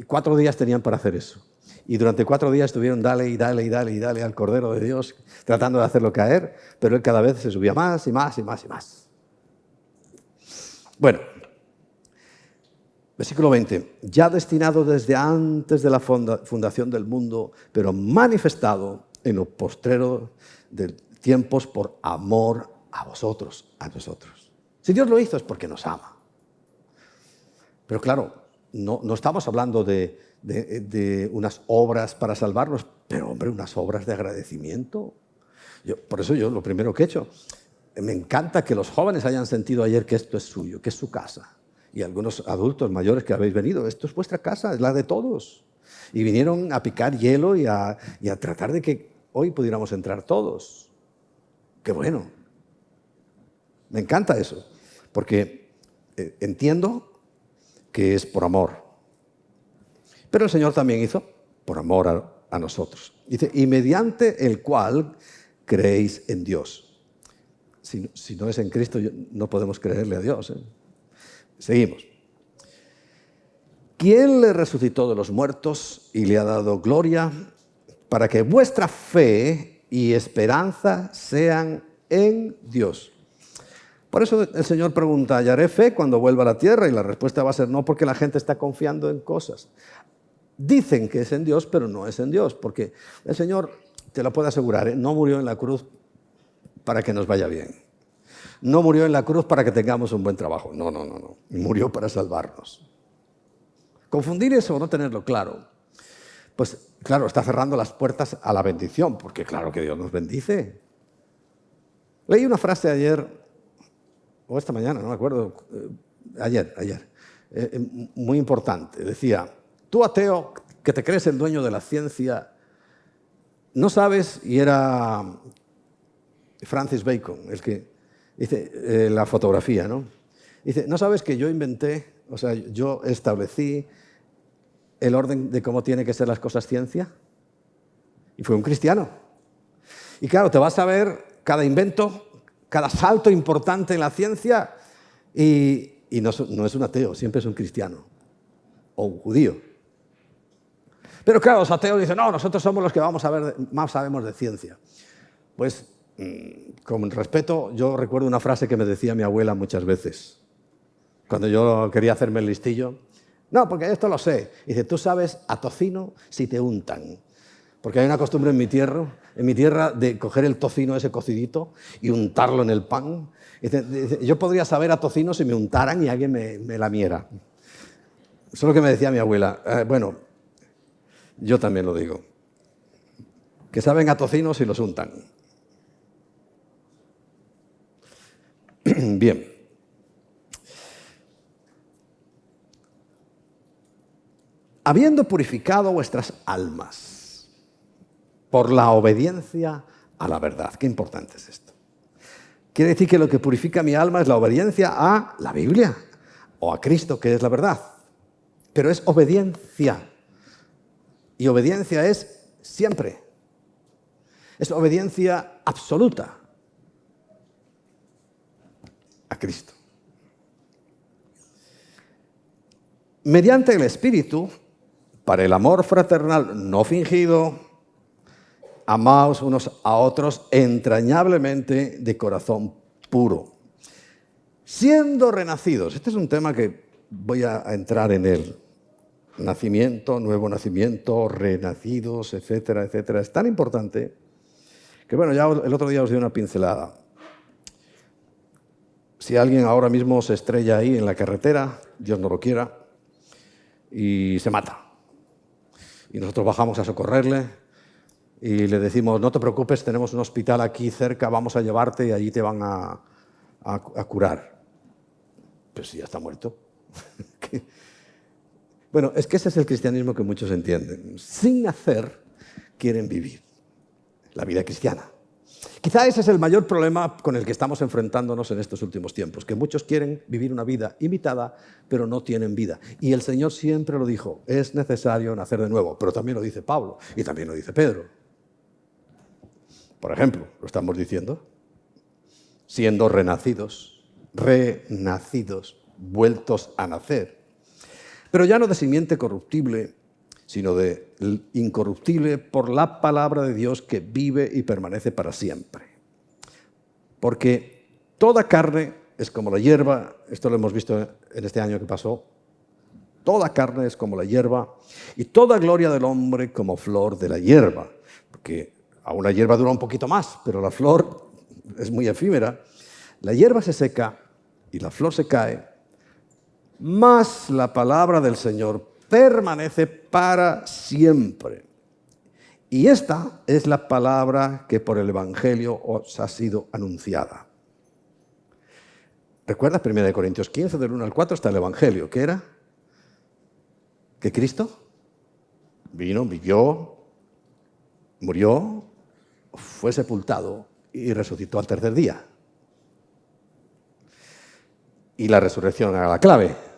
4 días tenían para hacer eso. Y durante 4 días estuvieron dale al Cordero de Dios, tratando de hacerlo caer, pero él cada vez se subía más y más y más y más. Bueno, versículo 20. Ya destinado desde antes de la fundación del mundo, pero manifestado en los postreros de tiempos por amor a vosotros, a nosotros. Si Dios lo hizo es porque nos ama. Pero claro, no estamos hablando de unas obras para salvarnos, pero hombre, unas obras de agradecimiento. Por eso yo lo primero que he hecho, me encanta que los jóvenes hayan sentido ayer que esto es suyo, que es su casa. Y algunos adultos mayores que habéis venido, esto es vuestra casa, es la de todos. Y vinieron a picar hielo y a tratar de que hoy pudiéramos entrar todos. ¡Qué bueno! Me encanta eso, porque entiendo que es por amor. Pero el Señor también hizo por amor a nosotros. Dice, y mediante el cual creéis en Dios. Si no es en Cristo, no podemos creerle a Dios, ¿eh? Seguimos. ¿Quién le resucitó de los muertos y le ha dado gloria para que vuestra fe y esperanza sean en Dios? Por eso el Señor pregunta, ¿hallaré fe cuando vuelva a la tierra? Y la respuesta va a ser no, porque la gente está confiando en cosas. Dicen que es en Dios, pero no es en Dios, porque el Señor, te lo puedo asegurar, ¿eh?, no murió en la cruz para que nos vaya bien. No murió en la cruz para que tengamos un buen trabajo. No. Murió para salvarnos. Confundir eso o no tenerlo claro, pues claro, está cerrando las puertas a la bendición, porque claro que Dios nos bendice. Leí una frase ayer, o esta mañana, no me acuerdo, ayer, muy importante. Decía, tú ateo que te crees el dueño de la ciencia, no sabes, y era Francis Bacon, el que dice la fotografía, ¿no? Dice, ¿no sabes que yo inventé, o sea, yo establecí el orden de cómo tienen que ser las cosas ciencia? Y fue un cristiano. Y claro, te vas a ver cada invento, cada salto importante en la ciencia, y no es un ateo, siempre es un cristiano o un judío. Pero claro, los ateos dicen, no, nosotros somos los que más sabemos de ciencia. Pues, con respeto, yo recuerdo una frase que me decía mi abuela muchas veces, cuando yo quería hacerme el listillo. No, porque esto lo sé. Dice, tú sabes a tocino si te untan. Porque hay una costumbre en mi tierra de coger el tocino ese cocidito y untarlo en el pan. Dice, yo podría saber a tocino si me untaran y alguien me lamiera. Eso es lo que me decía mi abuela. Bueno, yo también lo digo. Que saben a tocino si los untan. Bien. Habiendo purificado vuestras almas por la obediencia a la verdad. Qué importante es esto. Quiere decir que lo que purifica mi alma es la obediencia a la Biblia o a Cristo, que es la verdad. Pero es obediencia. Y obediencia es siempre. Es obediencia absoluta a Cristo. Mediante el Espíritu, para el amor fraternal no fingido, amaos unos a otros entrañablemente de corazón puro, siendo renacidos. Este es un tema que voy a entrar en él. Nacimiento, nuevo nacimiento, renacidos, etcétera, etcétera. Es tan importante que, bueno, ya el otro día os di una pincelada. Si alguien ahora mismo se estrella ahí en la carretera, Dios no lo quiera, y se mata, y nosotros bajamos a socorrerle, y le decimos, no te preocupes, tenemos un hospital aquí cerca, vamos a llevarte y allí te van a curar. Pues si ya está muerto. Bueno, es que ese es el cristianismo que muchos entienden. Sin hacer, quieren vivir la vida cristiana. Quizá ese es el mayor problema con el que estamos enfrentándonos en estos últimos tiempos, que muchos quieren vivir una vida imitada, pero no tienen vida. Y el Señor siempre lo dijo, es necesario nacer de nuevo, pero también lo dice Pablo y también lo dice Pedro. Por ejemplo, lo estamos diciendo, siendo renacidos, vueltos a nacer. Pero ya no de simiente corruptible, sino de incorruptible por la palabra de Dios que vive y permanece para siempre. Porque toda carne es como la hierba, esto lo hemos visto en este año que pasó, toda carne es como la hierba y toda gloria del hombre como flor de la hierba. Porque aún la hierba dura un poquito más, pero la flor es muy efímera. La hierba se seca y la flor se cae, mas la palabra del Señor permanece para siempre. Y esta es la palabra que por el Evangelio os ha sido anunciada. ¿Recuerdas? 1 Corintios 15, del 1 al 4, está el Evangelio. ¿Qué era? Que Cristo vino, vivió, murió, fue sepultado y resucitó al tercer día. Y la resurrección era la clave.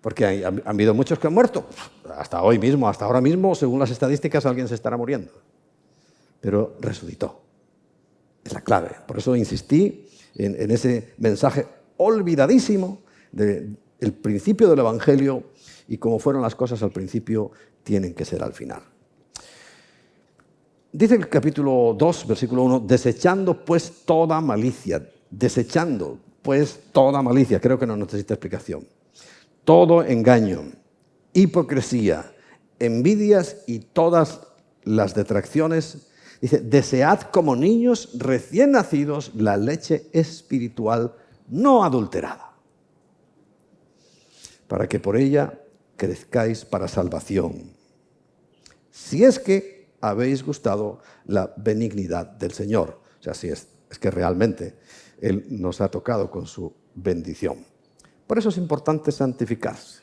Porque han habido muchos que han muerto. Hasta hoy mismo, hasta ahora mismo, según las estadísticas, alguien se estará muriendo. Pero resucitó. Es la clave. Por eso insistí en ese mensaje olvidadísimo del principio del Evangelio, y como fueron las cosas al principio, tienen que ser al final. Dice el capítulo 2, versículo 1, desechando pues toda malicia. Desechando pues toda malicia. Creo que no necesita explicación. Todo engaño, hipocresía, envidias y todas las detracciones. Dice, desead como niños recién nacidos la leche espiritual no adulterada, para que por ella crezcáis para salvación, si es que habéis gustado la benignidad del Señor. O sea, si es que realmente Él nos ha tocado con su bendición. Por eso es importante santificarse.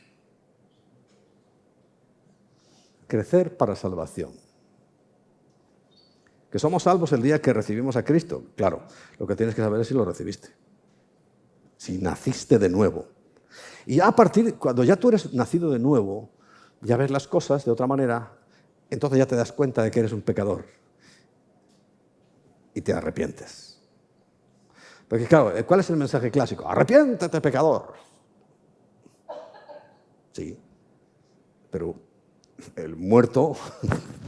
Crecer para salvación. Que somos salvos el día que recibimos a Cristo. Claro, lo que tienes que saber es si lo recibiste. Si naciste de nuevo. Y ya cuando ya tú eres nacido de nuevo, ya ves las cosas de otra manera, entonces ya te das cuenta de que eres un pecador. Y te arrepientes. Porque claro, ¿cuál es el mensaje clásico? Arrepiéntete, pecador. Sí, pero el muerto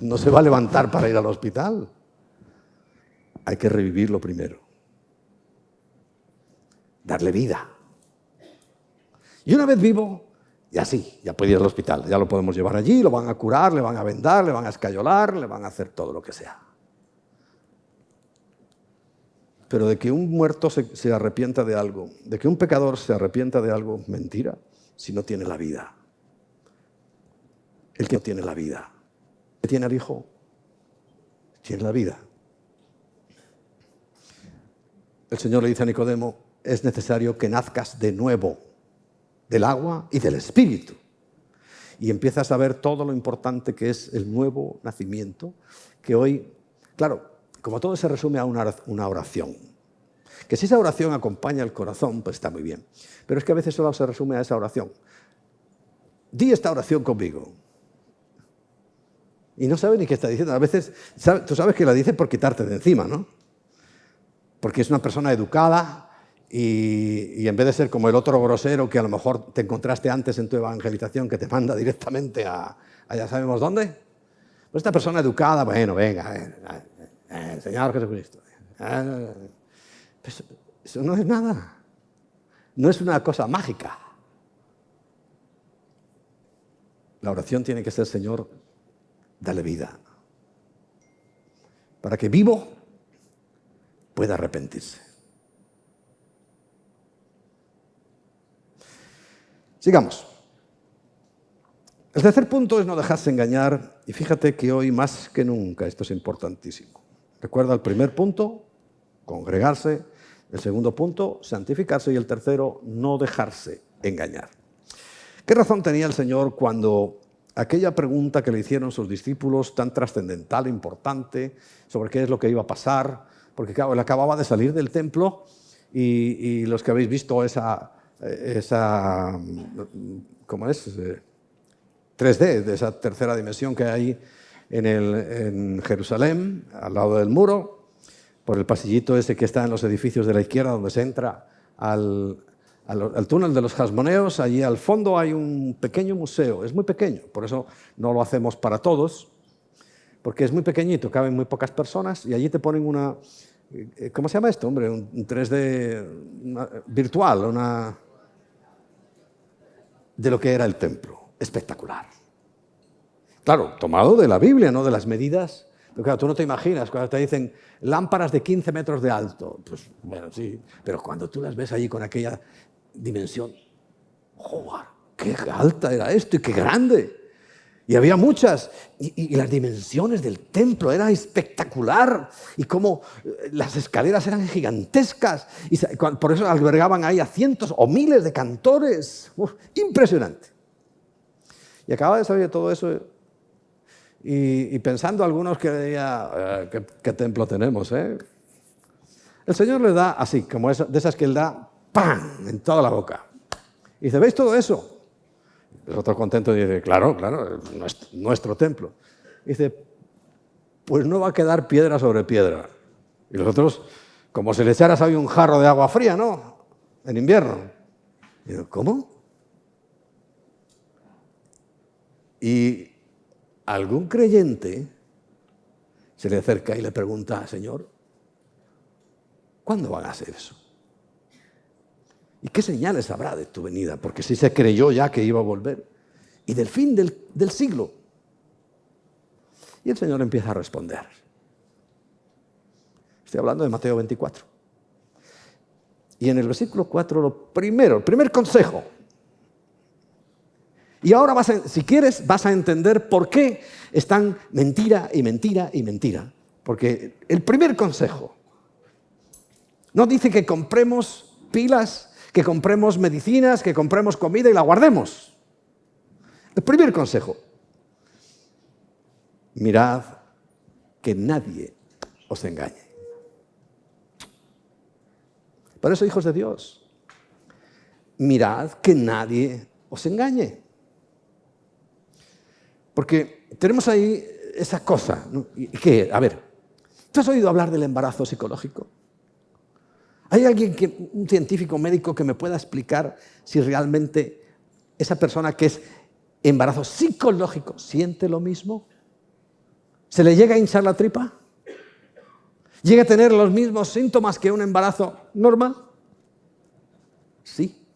no se va a levantar para ir al hospital. Hay que revivirlo primero. Darle vida. Y una vez vivo, ya sí, ya puede ir al hospital. Ya lo podemos llevar allí, lo van a curar, le van a vendar, le van a escayolar, le van a hacer todo lo que sea. Pero de que un muerto se arrepienta de algo, de que un pecador se arrepienta de algo, mentira, si no tiene la vida. El que no tiene la vida, ¿qué tiene el Hijo? Tiene la vida. El Señor le dice a Nicodemo, es necesario que nazcas de nuevo, del agua y del Espíritu. Y empiezas a ver todo lo importante que es el nuevo nacimiento, que hoy, claro, como todo se resume a una oración. Que si esa oración acompaña el corazón, pues está muy bien. Pero es que a veces solo se resume a esa oración. Di esta oración conmigo. Y no sabe ni qué está diciendo. A veces, tú sabes que la dice por quitarte de encima, ¿no? Porque es una persona educada y en vez de ser como el otro grosero que a lo mejor te encontraste antes en tu evangelización, que te manda directamente a ya sabemos dónde. Pues esta persona educada, bueno, venga, Señor Jesucristo. Pues eso no es nada. No es una cosa mágica. La oración tiene que ser, Señor, dale vida. Para que vivo pueda arrepentirse. Sigamos. El tercer punto es no dejarse engañar. Y fíjate que hoy más que nunca esto es importantísimo. Recuerda el primer punto, congregarse. El segundo punto, santificarse. Y el tercero, no dejarse engañar. ¿Qué razón tenía el Señor cuando aquella pregunta que le hicieron sus discípulos, tan trascendental, importante, sobre qué es lo que iba a pasar? Porque claro, él acababa de salir del templo y los que habéis visto esa ¿cómo es? 3D, de esa tercera dimensión que hay en Jerusalén, al lado del muro, por el pasillito ese que está en los edificios de la izquierda, donde se entra al túnel de los Hasmoneos. Allí al fondo hay un pequeño museo, es muy pequeño, por eso no lo hacemos para todos, porque es muy pequeñito, caben muy pocas personas, y allí te ponen una, ¿cómo se llama esto, hombre? Un 3D virtual, de lo que era el templo. Espectacular. Claro, tomado de la Biblia, no de las medidas. Pero claro, tú no te imaginas cuando te dicen lámparas de 15 metros de alto. Pues bueno, sí, pero cuando tú las ves allí con aquella dimensión, ¡joder! ¡Qué alta era esto y qué grande! Y había muchas, y las dimensiones del templo eran espectacular, y como las escaleras eran gigantescas, y por eso albergaban ahí a cientos o miles de cantores. Impresionante. Y acababa de salir todo eso, y pensando algunos que decía, ¿qué templo tenemos, eh? El Señor le da así, como de esas que Él da, ¡pam!, en toda la boca. Y dice, ¿veis todo eso? El otro contento dice, claro, nuestro templo. Dice, pues no va a quedar piedra sobre piedra. Y los otros, como si le echaras ahí un jarro de agua fría, ¿no? En invierno. Y digo, ¿cómo? Y algún creyente se le acerca y le pregunta, Señor, ¿cuándo van a hacer eso? ¿Y qué señales habrá de tu venida? Porque si se creyó ya que iba a volver. Y del fin del siglo. Y el Señor empieza a responder. Estoy hablando de Mateo 24. Y en el versículo 4, el primer consejo. Y ahora si quieres, vas a entender por qué están mentira y mentira y mentira. Porque el primer consejo no dice que compremos pilas, que compremos medicinas, que compremos comida y la guardemos. El primer consejo. Mirad que nadie os engañe. Por eso, hijos de Dios, mirad que nadie os engañe. Porque tenemos ahí esa cosa, ¿no? ¿Y qué? A ver, ¿tú has oído hablar del embarazo psicológico? ¿Hay alguien, un científico médico, que me pueda explicar si realmente esa persona que es embarazo psicológico siente lo mismo? ¿Se le llega a hinchar la tripa? ¿Llega a tener los mismos síntomas que un embarazo normal? Sí,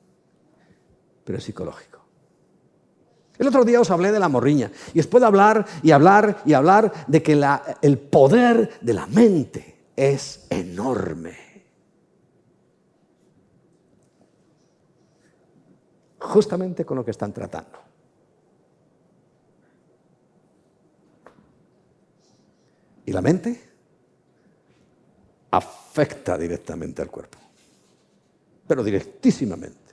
pero es psicológico. El otro día os hablé de la morriña y os puedo hablar y hablar y hablar de que el poder de la mente es enorme. Justamente con lo que están tratando. Y la mente afecta directamente al cuerpo, pero directísimamente.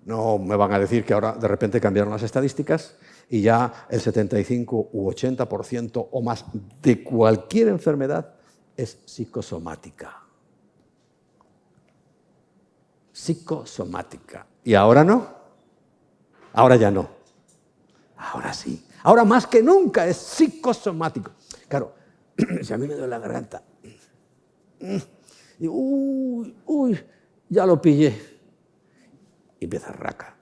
No me van a decir que ahora de repente cambiaron las estadísticas y ya el 75 u 80% o más de cualquier enfermedad es psicosomática. Psicosomática. ¿Y ahora no? Ahora ya no. Ahora sí. Ahora más que nunca es psicosomático. Claro, si a mí me duele la garganta, digo, uy, ya lo pillé. Y empieza raca.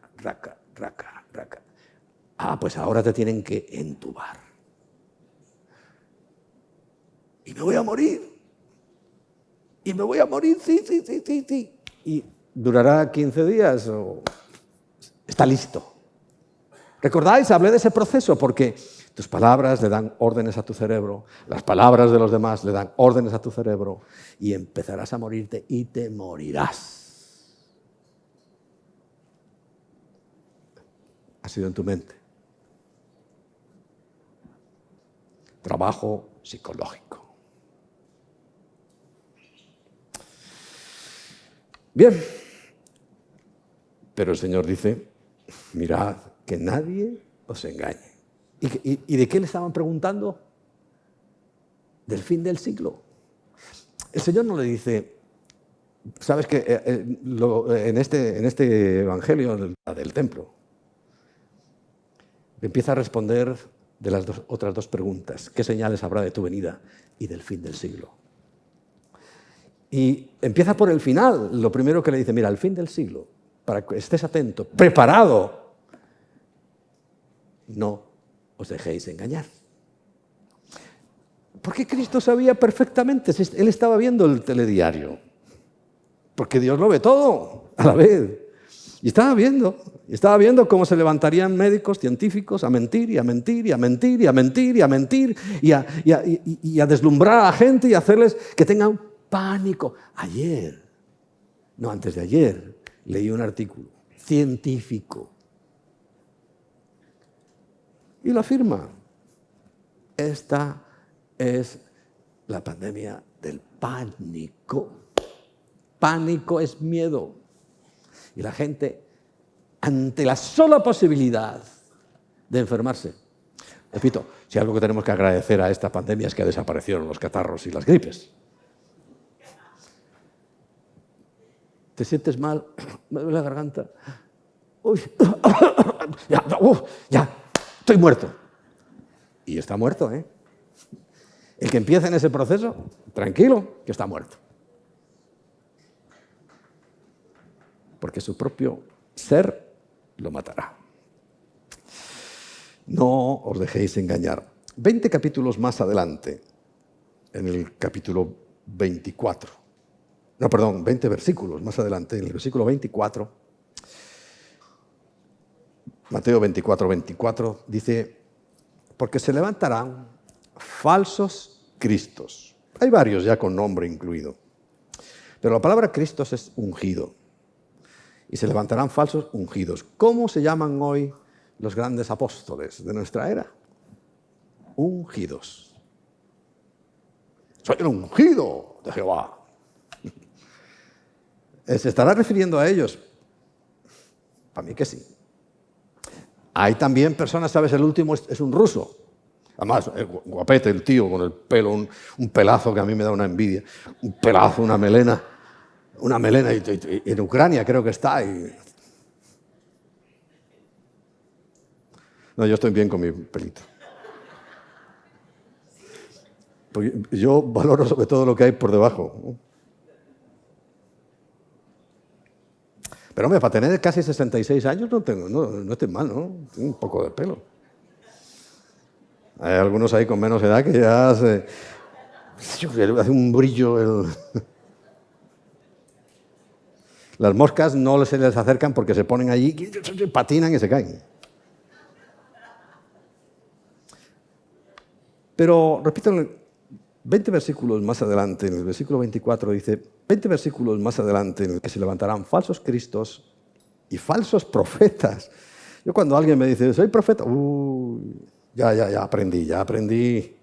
Pues ahora te tienen que entubar. Y me voy a morir. Sí. Y durará 15 días o está listo. ¿Recordáis? Hablé de ese proceso porque tus palabras le dan órdenes a tu cerebro, las palabras de los demás le dan órdenes a tu cerebro y empezarás a morirte y te morirás. Ha sido en tu mente. Trabajo psicológico. Bien, pero el Señor dice, mirad que nadie os engañe. ¿Y de qué le estaban preguntando? Del fin del siglo. El Señor no le dice, sabes que en este evangelio del templo, empieza a responder de las otras dos preguntas. ¿Qué señales habrá de tu venida y del fin del siglo? Y empieza por el final. Lo primero que le dice, mira, al fin del siglo, para que estés atento, preparado, no os dejéis engañar. Porque Cristo sabía perfectamente, Él estaba viendo el telediario. Porque Dios lo ve todo a la vez. Y estaba viendo cómo se levantarían médicos, científicos, a mentir, y a mentir, y a mentir, y a mentir, y a mentir, y a deslumbrar a la gente y hacerles que tengan pánico. Antes de ayer, leí un artículo científico. Y lo afirma. Esta es la pandemia del pánico. Pánico es miedo. Y la gente, ante la sola posibilidad de enfermarse, repito, si algo que tenemos que agradecer a esta pandemia es que desaparecieron los catarros y las gripes. ¿Te sientes mal? Me duele la garganta. Uy, ya, estoy muerto. Y está muerto, ¿eh? El que empiece en ese proceso, tranquilo, que está muerto. Porque su propio ser lo matará. No os dejéis engañar. 20 capítulos más adelante, en el capítulo 24, 20 versículos más adelante, en el versículo 24, Mateo 24, 24, dice, porque se levantarán falsos cristos. Hay varios ya con nombre incluido. Pero la palabra Cristos es ungido. Y se levantarán falsos ungidos. ¿Cómo se llaman hoy los grandes apóstoles de nuestra era? Ungidos. Soy el ungido de Jehová. ¿Se estará refiriendo a ellos? Para mí que sí. Hay también personas, ¿sabes? El último es un ruso. Además, guapete el tío con el pelo, un pelazo que a mí me da una envidia. Un pelazo, una melena, y en Ucrania creo que está. No, yo estoy bien con mi pelito. Porque yo valoro sobre todo lo que hay por debajo. Pero hombre, para tener casi 66 años no estoy mal, ¿no? Tengo un poco de pelo. Hay algunos ahí con menos edad que ya hace un brillo. Las moscas no se les acercan porque se ponen allí, patinan y se caen. Pero, repito, 20 versículos más adelante, en el versículo 24 dice, 20 versículos más adelante en el que se levantarán falsos cristos y falsos profetas. Yo cuando alguien me dice, soy profeta, ya aprendí.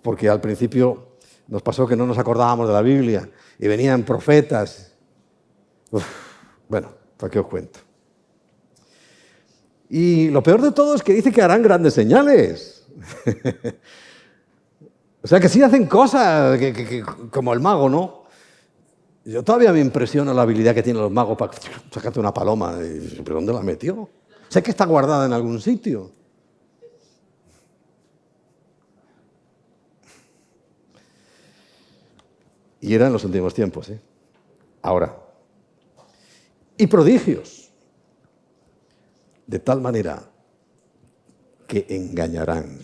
Porque al principio nos pasó que no nos acordábamos de la Biblia y venían profetas. Bueno, ¿para qué os cuento? Y lo peor de todo es que dice que harán grandes señales. O sea, que sí hacen cosas como el mago, ¿no? Yo todavía me impresiona la habilidad que tienen los magos para sacarte una paloma. ¿Pero dónde la metió? Sé que está guardada en algún sitio. Y era en los últimos tiempos, ¿eh? Ahora. Y prodigios. De tal manera que engañarán.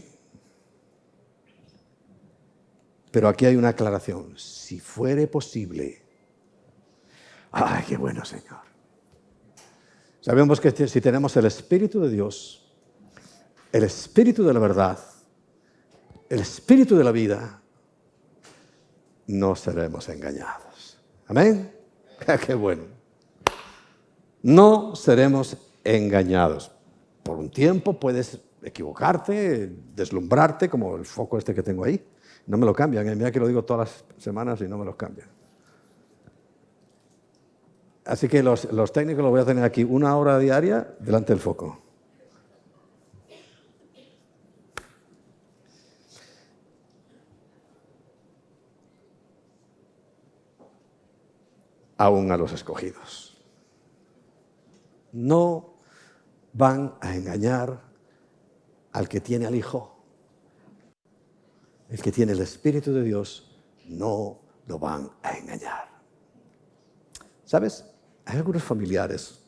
Pero aquí hay una aclaración. Si fuere posible. ¡Ay, qué bueno, Señor! Sabemos que si tenemos el Espíritu de Dios, el Espíritu de la verdad, el Espíritu de la vida, no seremos engañados. ¿Amén? ¡Qué bueno! No seremos engañados. Por un tiempo puedes equivocarte, deslumbrarte, como el foco este que tengo ahí. No me lo cambian, mira que lo digo todas las semanas y no me lo cambian. Así que los técnicos los voy a tener aquí 1 hora diaria delante del foco. Aún a los escogidos. No van a engañar al que tiene al Hijo. El que tiene el Espíritu de Dios no lo van a engañar. ¿Sabes? Hay algunos familiares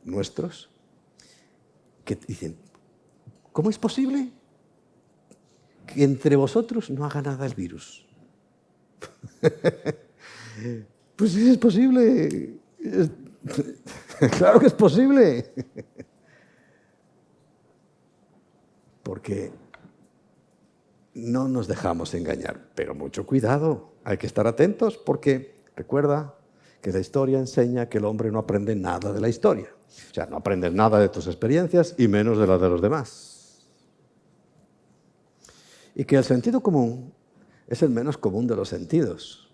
nuestros que dicen, ¿cómo es posible que entre vosotros no haga nada el virus? Pues sí, es posible. Claro que es posible. Porque no nos dejamos engañar. Pero mucho cuidado, hay que estar atentos porque, recuerda, que la historia enseña que el hombre no aprende nada de la historia. O sea, no aprendes nada de tus experiencias y menos de las de los demás. Y que el sentido común es el menos común de los sentidos.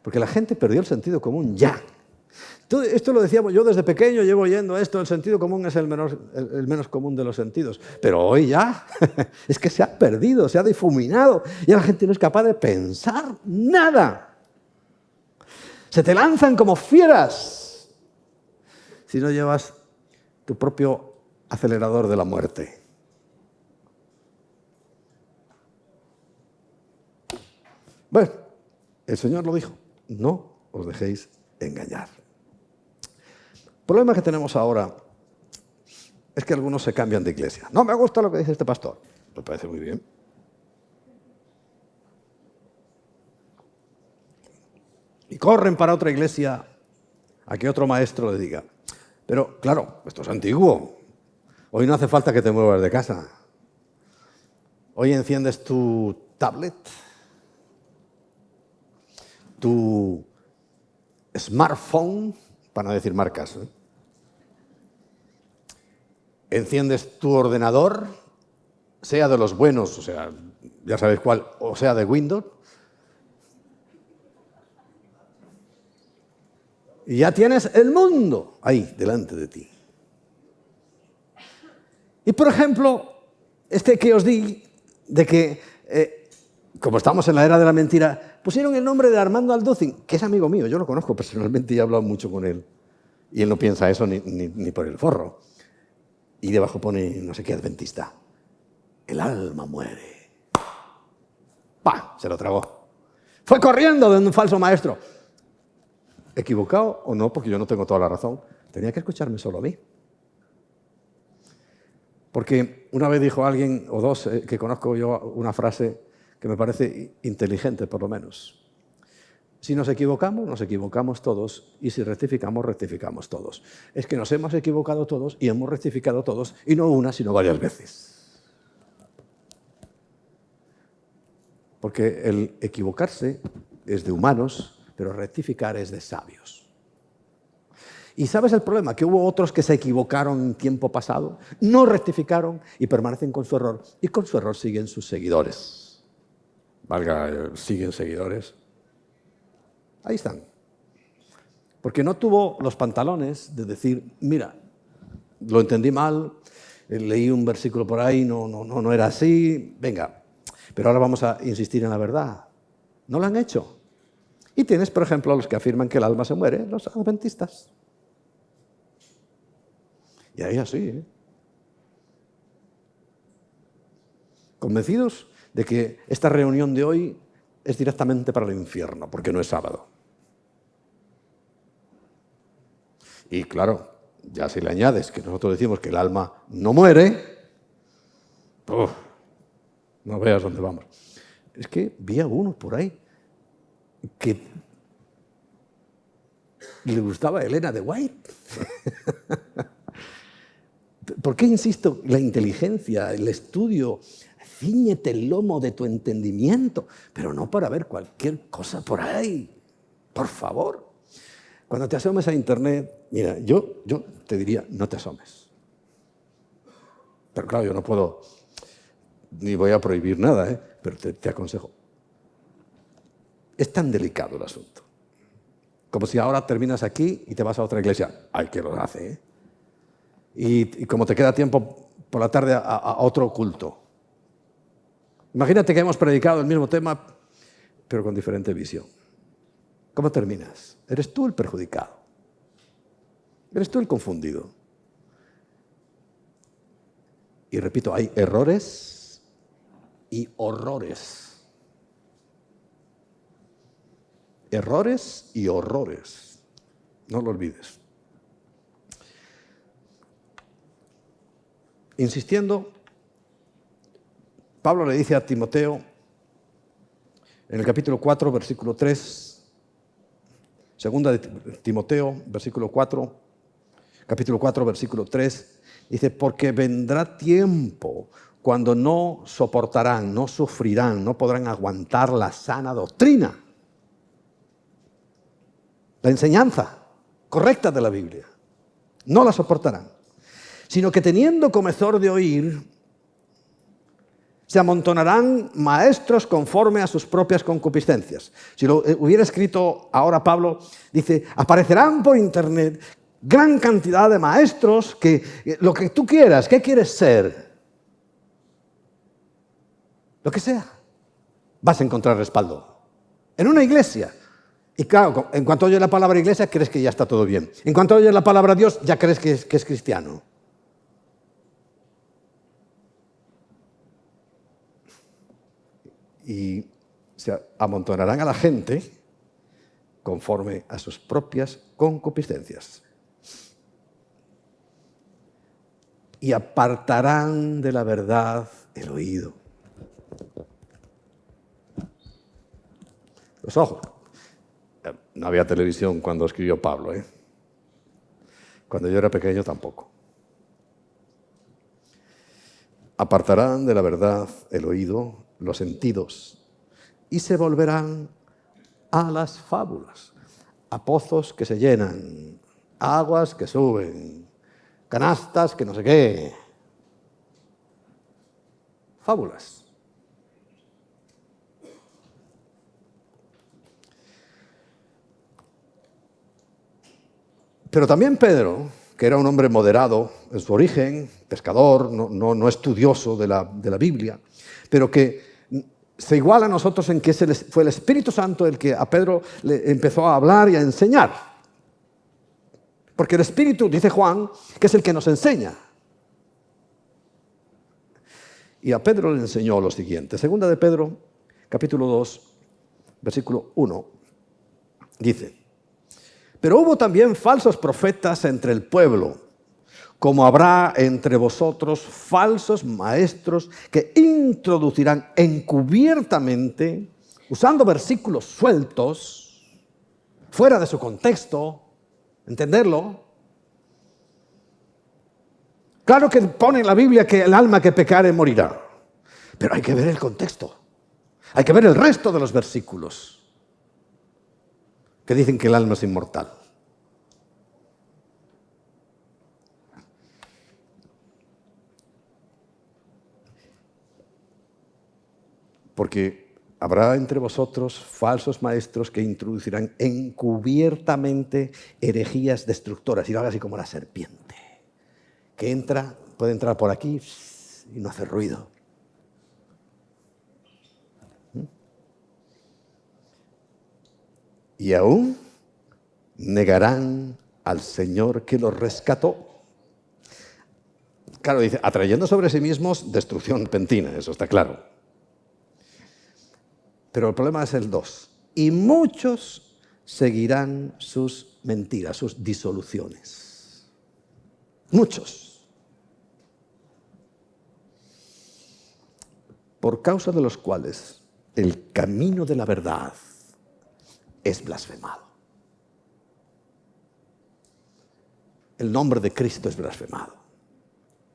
Porque la gente perdió el sentido común ya. Esto lo decíamos yo desde pequeño, llevo oyendo esto, el sentido común es el menos común de los sentidos. Pero hoy ya es que se ha perdido, se ha difuminado. Y la gente no es capaz de pensar nada. Se te lanzan como fieras si no llevas tu propio acelerador de la muerte. Bueno, el Señor lo dijo, no os dejéis engañar. El problema que tenemos ahora es que algunos se cambian de iglesia. No me gusta lo que dice este pastor. Me parece muy bien. Y corren para otra iglesia a que otro maestro le diga. Pero, claro, esto es antiguo. Hoy no hace falta que te muevas de casa. Hoy enciendes tu tablet, tu smartphone, para no decir marcas, ¿eh? Enciendes tu ordenador, sea de los buenos, o sea, ya sabéis cuál, o sea de Windows, y ya tienes el mundo ahí, delante de ti. Y, por ejemplo, este que os di, de que, como estamos en la era de la mentira, pusieron el nombre de Armando Alducin, que es amigo mío, yo lo conozco personalmente y he hablado mucho con él. Y él no piensa eso ni por el forro. Y debajo pone no sé qué adventista. El alma muere. ¡Pah! Se lo tragó. Fue corriendo de un falso maestro. ¿Equivocado o no? Porque yo no tengo toda la razón. Tenía que escucharme solo a mí. Porque una vez dijo alguien, o dos, que conozco yo, una frase que me parece inteligente, por lo menos. Si nos equivocamos todos, y si rectificamos, rectificamos todos. Es que nos hemos equivocado todos y hemos rectificado todos, y no una, sino varias veces. Porque el equivocarse es de humanos, pero rectificar es de sabios. ¿Y sabes el problema? Que hubo otros que se equivocaron en tiempo pasado, no rectificaron y permanecen con su error, y con su error siguen sus seguidores. Siguen seguidores. Ahí están. Porque no tuvo los pantalones de decir, mira, lo entendí mal, leí un versículo por ahí, no era así, venga, pero ahora vamos a insistir en la verdad. No lo han hecho. Y tienes, por ejemplo, a los que afirman que el alma se muere, los adventistas. Y ahí así, ¿eh? Convencidos de que esta reunión de hoy es directamente para el infierno, porque no es sábado. Y claro, ya si le añades que nosotros decimos que el alma no muere, no veas dónde vamos. Es que vi a uno por ahí que le gustaba a Elena de White. ¿Por qué insisto? La inteligencia, el estudio, cíñete el lomo de tu entendimiento, pero no para ver cualquier cosa por ahí. Por favor. Cuando te asomes a internet, mira, yo te diría, no te asomes. Pero claro, yo no puedo, ni voy a prohibir nada, pero te aconsejo. Es tan delicado el asunto. Como si ahora terminas aquí y te vas a otra iglesia. Hay que lo hace, ¿eh? Y como te queda tiempo por la tarde a otro culto. Imagínate que hemos predicado el mismo tema, pero con diferente visión. ¿Cómo terminas? Eres tú el perjudicado. Eres tú el confundido. Y repito, hay errores y horrores. Errores y horrores. No lo olvides. Insistiendo, Pablo le dice a Timoteo, en el capítulo 4, versículo 3, segunda de Timoteo, versículo 4, capítulo 4, versículo 3, dice, porque vendrá tiempo cuando no soportarán, no sufrirán, no podrán aguantar la sana doctrina, la enseñanza correcta de la Biblia. No la soportarán, sino que teniendo comezón de oír, se amontonarán maestros conforme a sus propias concupiscencias. Si lo hubiera escrito ahora Pablo, dice, aparecerán por internet gran cantidad de maestros que lo que tú quieras, ¿qué quieres ser? Lo que sea, vas a encontrar respaldo. En una iglesia. Y claro, en cuanto oyes la palabra iglesia, crees que ya está todo bien. En cuanto oyes la palabra Dios, ya crees que es cristiano. Y se amontonarán a la gente conforme a sus propias concupiscencias. Y apartarán de la verdad el oído. Los ojos. No había televisión cuando escribió Pablo, ¿eh? Cuando yo era pequeño tampoco. Apartarán de la verdad el oído, los sentidos, y se volverán a las fábulas, a pozos que se llenan, aguas que suben, canastas que no sé qué. Fábulas. Pero también Pedro, que era un hombre moderado en su origen, pescador, no estudioso de la Biblia, pero que se iguala a nosotros en que fue el Espíritu Santo el que a Pedro le empezó a hablar y a enseñar. Porque el Espíritu, dice Juan, que es el que nos enseña. Y a Pedro le enseñó lo siguiente. Segunda de Pedro, capítulo 2, versículo 1, dice: pero hubo también falsos profetas entre el pueblo, como habrá entre vosotros falsos maestros que introducirán encubiertamente, usando versículos sueltos, fuera de su contexto, ¿entenderlo? Claro que pone en la Biblia que el alma que pecare morirá, pero hay que ver el contexto, hay que ver el resto de los versículos que dicen que el alma es inmortal. Porque habrá entre vosotros falsos maestros que introducirán encubiertamente herejías destructoras, y lo haga así como la serpiente, que entra, puede entrar por aquí y no hace ruido. Y aún negarán al Señor que los rescató. Claro, dice, atrayendo sobre sí mismos destrucción repentina, eso está claro. Pero el problema es el 2. Y muchos seguirán sus mentiras, sus disoluciones. Muchos. Por causa de los cuales el camino de la verdad es blasfemado. El nombre de Cristo es blasfemado.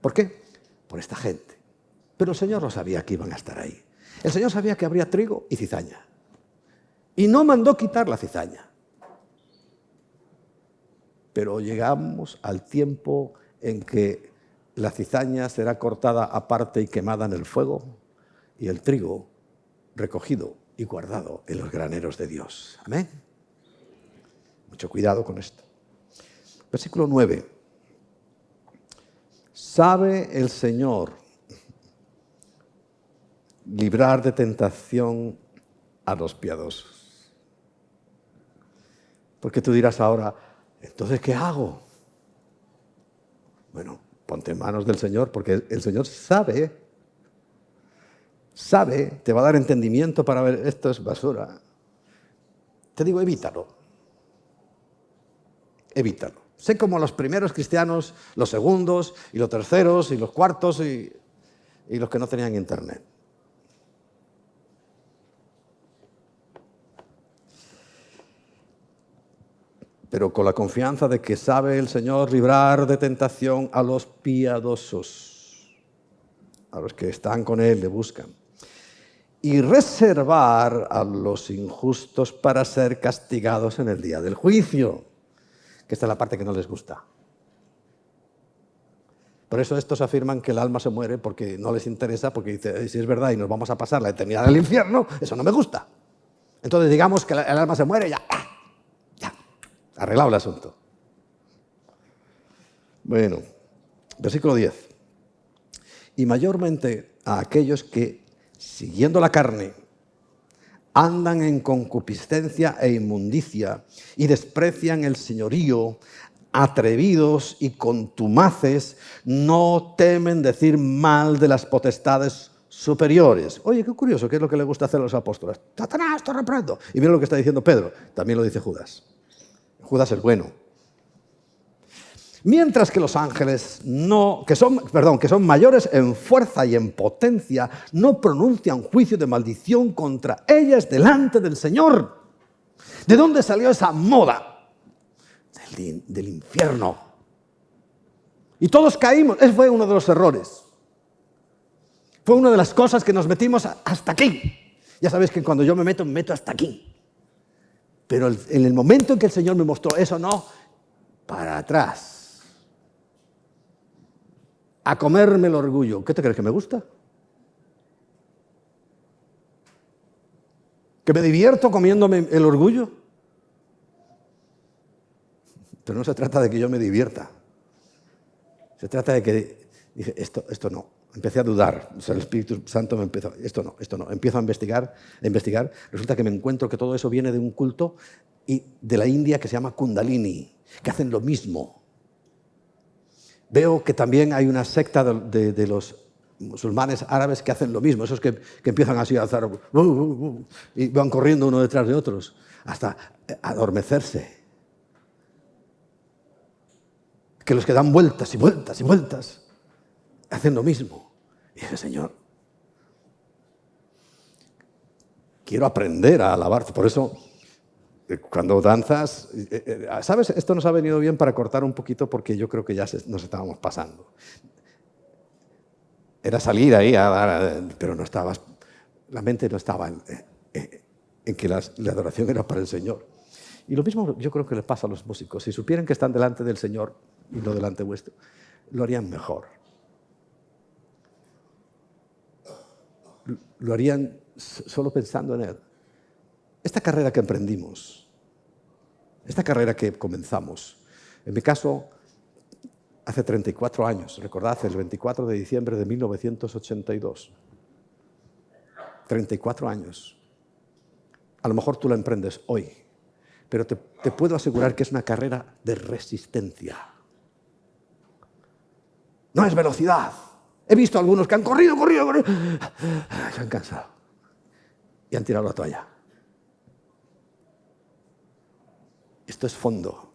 ¿Por qué? Por esta gente. Pero el Señor lo sabía que iban a estar ahí. El Señor sabía que habría trigo y cizaña. Y no mandó quitar la cizaña. Pero llegamos al tiempo en que la cizaña será cortada aparte y quemada en el fuego, y el trigo recogido y guardado en los graneros de Dios. Amén. Mucho cuidado con esto. Versículo 9. ¿Sabe el Señor librar de tentación a los piadosos? Porque tú dirás ahora, ¿entonces qué hago? Bueno, ponte en manos del Señor, porque el Señor sabe, te va a dar entendimiento para ver, esto es basura. Te digo, evítalo. Evítalo. Sé como los primeros cristianos, los segundos, y los terceros, y los cuartos, y los que no tenían internet. Pero con la confianza de que sabe el Señor librar de tentación a los piadosos, a los que están con Él, le buscan, y reservar a los injustos para ser castigados en el día del juicio, que esta es la parte que no les gusta. Por eso estos afirman que el alma se muere porque no les interesa, porque dice, si es verdad y nos vamos a pasar la eternidad del infierno, eso no me gusta. Entonces digamos que el alma se muere y ya. Arreglado el asunto. Bueno, versículo 10. Y mayormente a aquellos que, siguiendo la carne, andan en concupiscencia e inmundicia y desprecian el señorío, atrevidos y contumaces, no temen decir mal de las potestades superiores. Oye, qué curioso, ¿qué es lo que le gusta hacer a los apóstoles? Satanás, te reprendo. Y mira lo que está diciendo Pedro, también lo dice Judas. Judas es bueno. Mientras que los ángeles, que son mayores en fuerza y en potencia, no pronuncian juicio de maldición contra ellas delante del Señor. ¿De dónde salió esa moda? Del infierno. Y todos caímos. Ese fue uno de los errores. Fue una de las cosas que nos metimos hasta aquí. Ya sabéis que cuando yo me meto hasta aquí. Pero en el momento en que el Señor me mostró eso, no, para atrás. A comerme el orgullo. ¿Qué te crees que me gusta? ¿Que me divierto comiéndome el orgullo? Pero no se trata de que yo me divierta. Se trata de que dije, esto no. Empecé a dudar. O sea, el Espíritu Santo me empezó, esto no. Empiezo a investigar. Resulta que me encuentro que todo eso viene de un culto de la India que se llama Kundalini, que hacen lo mismo. Veo que también hay una secta de los musulmanes árabes que hacen lo mismo, esos que empiezan así a alzar y van corriendo uno detrás de otros hasta adormecerse. Que los que dan vueltas y vueltas y vueltas hacen lo mismo. Y dije, Señor, quiero aprender a alabarte. Por eso, cuando danzas, ¿sabes? Esto nos ha venido bien para cortar un poquito porque yo creo que ya nos estábamos pasando. Era salir ahí a dar, pero no estabas, la mente no estaba en que la adoración era para el Señor. Y lo mismo yo creo que les pasa a los músicos. Si supieran que están delante del Señor y no delante vuestro, lo harían mejor. Lo harían solo pensando en Él. Esta carrera que emprendimos, esta carrera que comenzamos, en mi caso, hace 34 años, recordad, el 24 de diciembre de 1982. 34 años. A lo mejor tú la emprendes hoy, pero te puedo asegurar que es una carrera de resistencia. No es velocidad. He visto a algunos que han corrido, se han cansado y han tirado la toalla. Esto es fondo.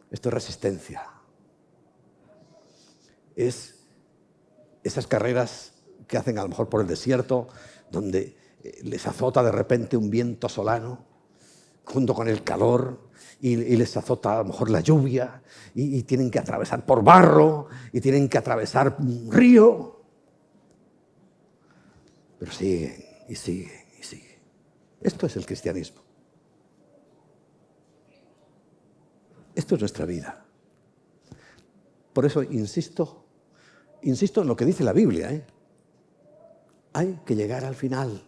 Esto es resistencia. Es esas carreras que hacen a lo mejor por el desierto, donde les azota de repente un viento solano, junto con el calor, y les azota a lo mejor la lluvia, y tienen que atravesar por barro, y tienen que atravesar un río. Pero siguen, y siguen, y siguen. Esto es el cristianismo. Esto es nuestra vida. Por eso insisto en lo que dice la Biblia. Hay que llegar al final.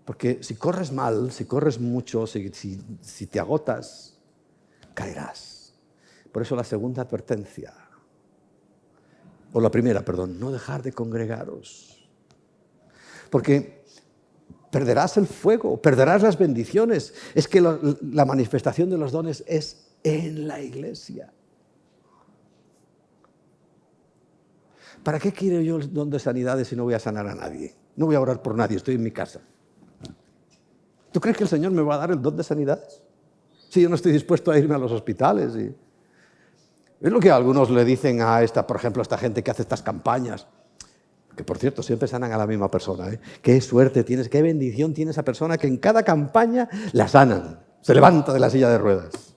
Porque si corres mal, si corres mucho, si te agotas, caerás. Por eso la segunda advertencia, o la primera, perdón, no dejar de congregaros. Porque perderás el fuego, perderás las bendiciones. Es que la manifestación de los dones es en la iglesia. ¿Para qué quiero yo el don de sanidades si no voy a sanar a nadie? No voy a orar por nadie, estoy en mi casa. ¿Tú crees que el Señor me va a dar el don de sanidades? Si yo no estoy dispuesto a irme a los hospitales. Es lo que algunos le dicen por ejemplo, a esta gente que hace estas campañas. Que por cierto, siempre sanan a la misma persona. Qué suerte tienes, qué bendición tiene esa persona que en cada campaña la sanan. Se levanta de la silla de ruedas.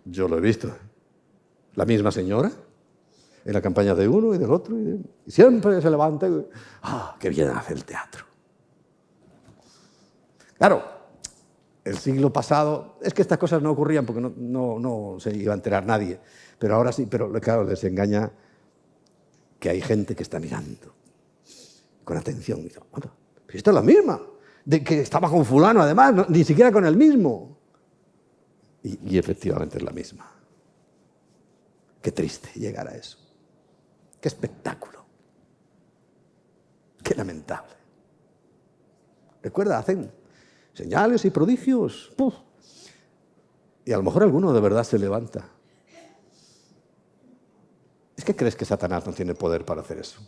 Yo lo he visto. La misma señora, en la campaña de uno y del otro, y siempre se levanta. ¡Qué bien hace el teatro! Claro, el siglo pasado, es que estas cosas no ocurrían porque no se iba a enterar nadie. Pero ahora sí, pero claro, les engaña que hay gente que está mirando con atención. Y dice, bueno, pero esta es la misma, de que estaba con fulano además, ni siquiera con el mismo. Y efectivamente es la misma. Qué triste llegar a eso. Qué espectáculo. Qué lamentable. Recuerda, hacen señales y prodigios. ¡Puf! Y a lo mejor alguno de verdad se levanta. ¿Es que crees que Satanás no tiene poder para hacer eso?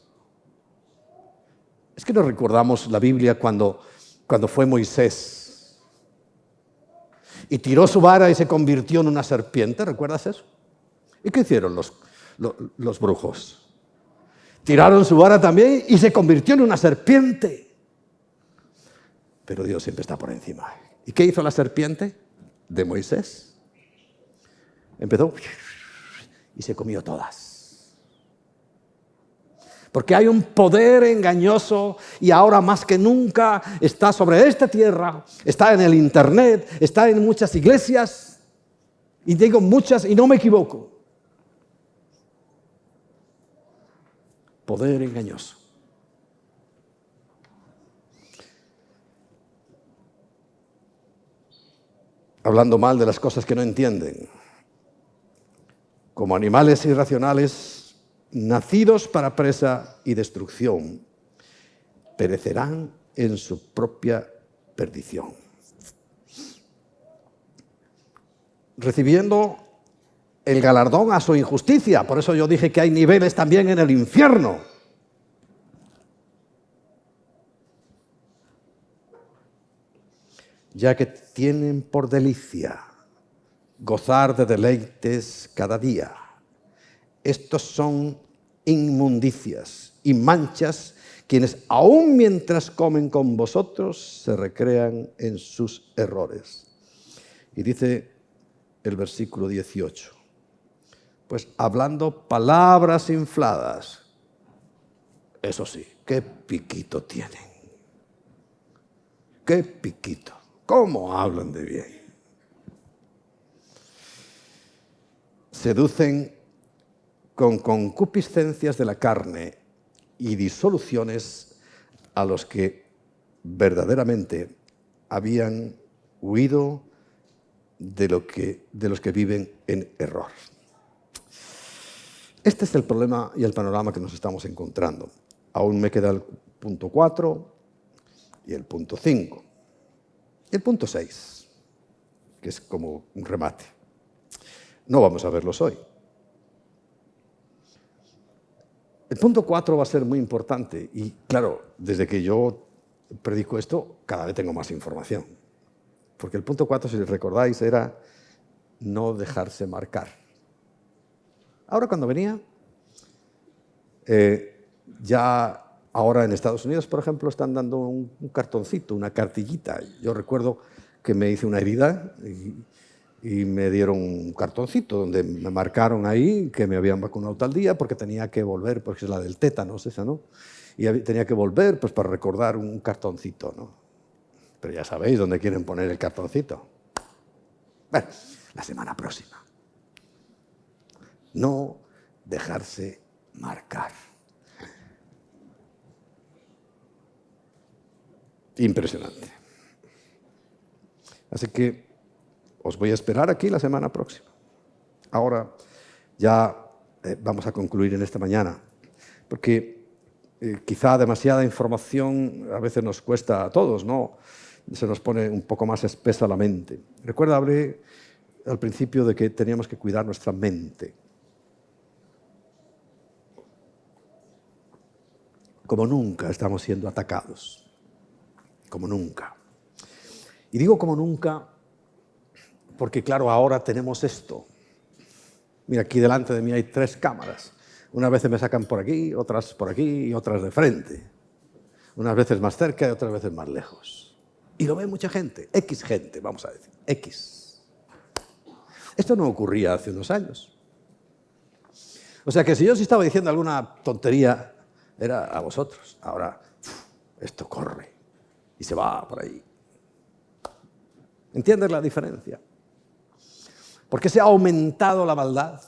Es que nos recordamos la Biblia cuando fue Moisés y tiró su vara y se convirtió en una serpiente. ¿Recuerdas eso? ¿Y qué hicieron los brujos? Tiraron su vara también y se convirtió en una serpiente. Pero Dios siempre está por encima. ¿Y qué hizo la serpiente de Moisés? Empezó y se comió todas. Porque hay un poder engañoso y ahora más que nunca está sobre esta tierra, está en el internet, está en muchas iglesias, y digo muchas y no me equivoco. Poder engañoso. Hablando mal de las cosas que no entienden. Como animales irracionales, nacidos para presa y destrucción, perecerán en su propia perdición. Recibiendo el galardón a su injusticia. Por eso yo dije que hay niveles también en el infierno. Ya que tienen por delicia gozar de deleites cada día. Estos son inmundicias y manchas, quienes aún mientras comen con vosotros se recrean en sus errores. Y dice el versículo 18, pues hablando palabras infladas, eso sí, qué piquito tienen, qué piquito, cómo hablan de bien. Seducen con concupiscencias de la carne y disoluciones a los que verdaderamente habían huido de los que viven en error. Este es el problema y el panorama que nos estamos encontrando. Aún me queda el punto 4 y el punto 5. Y el punto 6, que es como un remate. No vamos a verlos hoy. El punto 4 va a ser muy importante y, claro, desde que yo predico esto, cada vez tengo más información. Porque el punto 4, si recordáis, era no dejarse marcar. Ahora cuando venía, ya ahora en Estados Unidos, por ejemplo, están dando un cartoncito, una cartillita. Yo recuerdo que me hice una herida y me dieron un cartoncito donde me marcaron ahí que me habían vacunado tal día porque tenía que volver, porque es la del tétanos esa, ¿no? Y tenía que volver pues para recordar un cartoncito, ¿no? Pero ya sabéis dónde quieren poner el cartoncito. Bueno, la semana próxima. No dejarse marcar. Impresionante. Así que os voy a esperar aquí la semana próxima. Ahora ya vamos a concluir en esta mañana, porque quizá demasiada información a veces nos cuesta a todos, ¿no? Se nos pone un poco más espesa la mente. Recuerda, hablé al principio de que teníamos que cuidar nuestra mente. Como nunca estamos siendo atacados. Como nunca. Y digo como nunca porque, claro, ahora tenemos esto. Mira, aquí delante de mí hay 3 cámaras. Unas veces me sacan por aquí, otras por aquí y otras de frente. Unas veces más cerca y otras veces más lejos. Y lo ve mucha gente, X gente, vamos a decir, X. Esto no ocurría hace unos años. O sea que si yo estaba diciendo alguna tontería, era a vosotros. Ahora, esto corre y se va por ahí. ¿Entiendes la diferencia? Porque se ha aumentado la maldad,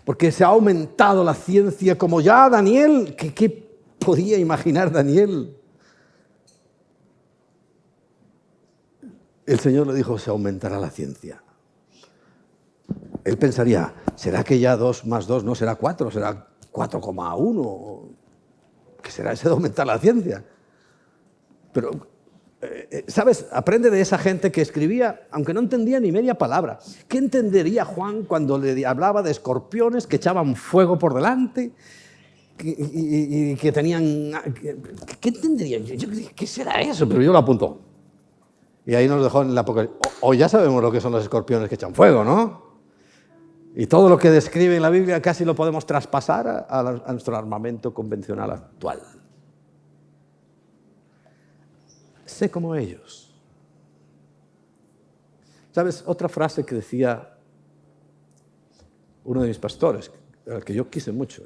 porque se ha aumentado la ciencia, como ya Daniel, ¿qué podía imaginar Daniel? El Señor le dijo, se aumentará la ciencia. Él pensaría, ¿será que ya 2 más 2 no será 4, será 4,1? ¿Qué será ese de aumentar la ciencia? Pero ¿Sabes? Aprende de esa gente que escribía, aunque no entendía ni media palabra. ¿Qué entendería Juan cuando le hablaba de escorpiones que echaban fuego por delante y que tenían... ¿Qué entendería? ¿Qué será eso? Pero yo lo apunto. Y ahí nos dejó en el Apocalipsis. Hoy ya sabemos lo que son los escorpiones que echan fuego, ¿no? Y todo lo que describe en la Biblia casi lo podemos traspasar a nuestro armamento convencional actual. Sé como ellos. ¿Sabes? Otra frase que decía uno de mis pastores, al que yo quise mucho,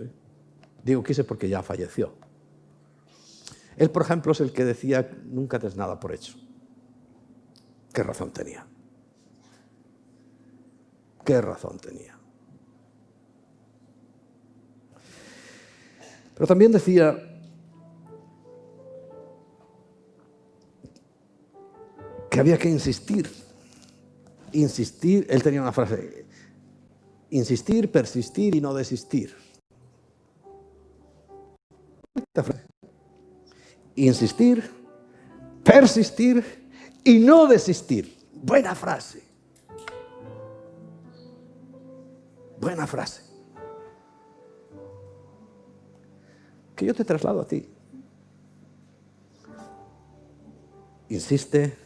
digo quise porque ya falleció. Él, por ejemplo, es el que decía, nunca des nada por hecho. ¿Qué razón tenía? ¿Qué razón tenía? Pero también decía que había que insistir. Insistir, él tenía una frase, insistir, persistir y no desistir. Esta frase. Insistir, persistir y no desistir. Buena frase. Buena frase. Que yo te traslado a ti. Insiste,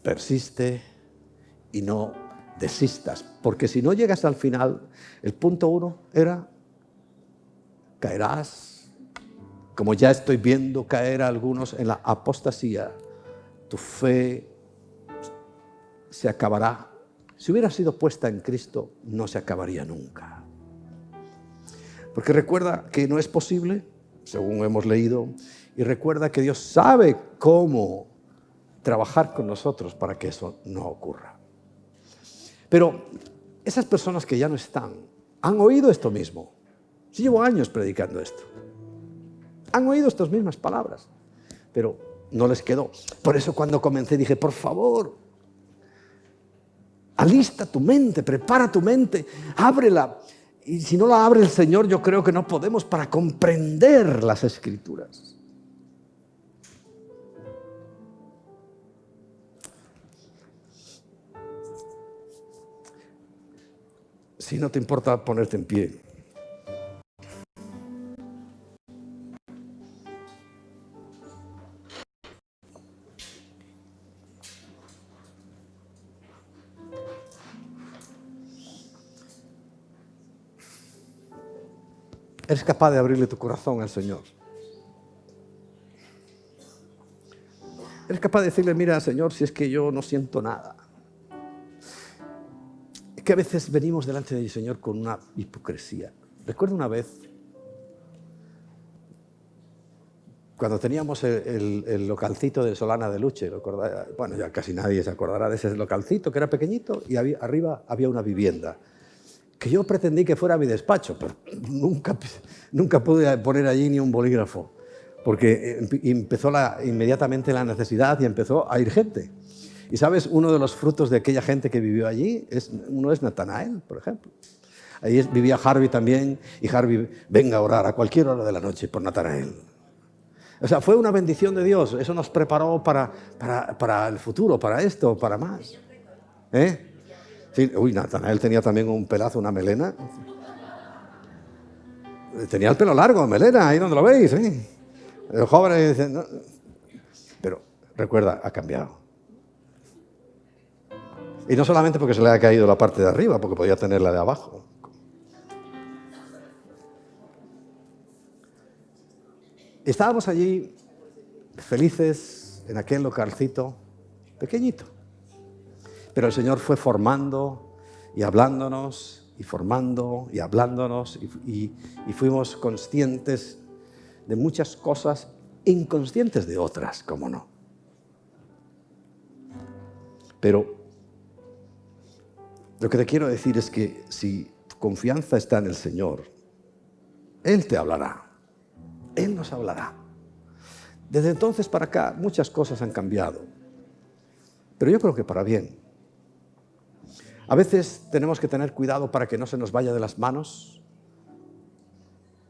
persiste y no desistas, porque si no llegas al final, el punto 1 era caerás, como ya estoy viendo caer a algunos en la apostasía, tu fe se acabará. Si hubiera sido puesta en Cristo, no se acabaría nunca. Porque recuerda que no es posible, según hemos leído, y recuerda que Dios sabe cómo trabajar con nosotros para que eso no ocurra. Pero esas personas que ya no están, han oído esto mismo. Sí, llevo años predicando esto. Han oído estas mismas palabras, pero no les quedó. Por eso cuando comencé dije, por favor, alista tu mente, prepara tu mente, ábrela. Y si no la abre el Señor, yo creo que no podemos para comprender las Escrituras. Si no te importa ponerte en pie. Eres capaz de abrirle tu corazón al Señor. Eres capaz de decirle, mira, Señor, si es que yo no siento nada. Es que a veces venimos delante del Señor con una hipocresía. Recuerdo una vez, cuando teníamos el localcito de Solana de Luche, bueno, ya casi nadie se acordará de ese localcito que era pequeñito y arriba había una vivienda. Que yo pretendí que fuera mi despacho, pero nunca pude poner allí ni un bolígrafo, porque empezó inmediatamente la necesidad y empezó a ir gente. Y sabes, uno de los frutos de aquella gente que vivió allí, uno es Natanael, por ejemplo. Ahí vivía Harvey también, y Harvey venga a orar a cualquier hora de la noche por Natanael. O sea, fue una bendición de Dios, eso nos preparó para el futuro, para esto, para más. Sí, Natanael tenía también un pelazo, una melena. Tenía el pelo largo, melena, ahí donde lo veis. Los jóvenes dicen, no. Pero recuerda, ha cambiado. Y no solamente porque se le ha caído la parte de arriba, porque podía tener la de abajo. Estábamos allí felices en aquel localcito pequeñito. Pero el Señor fue formando y hablándonos, y formando y hablándonos, y fuimos conscientes de muchas cosas, inconscientes de otras, cómo no. Pero lo que te quiero decir es que si tu confianza está en el Señor, Él te hablará, Él nos hablará. Desde entonces para acá muchas cosas han cambiado, pero yo creo que para bien. A veces tenemos que tener cuidado para que no se nos vaya de las manos.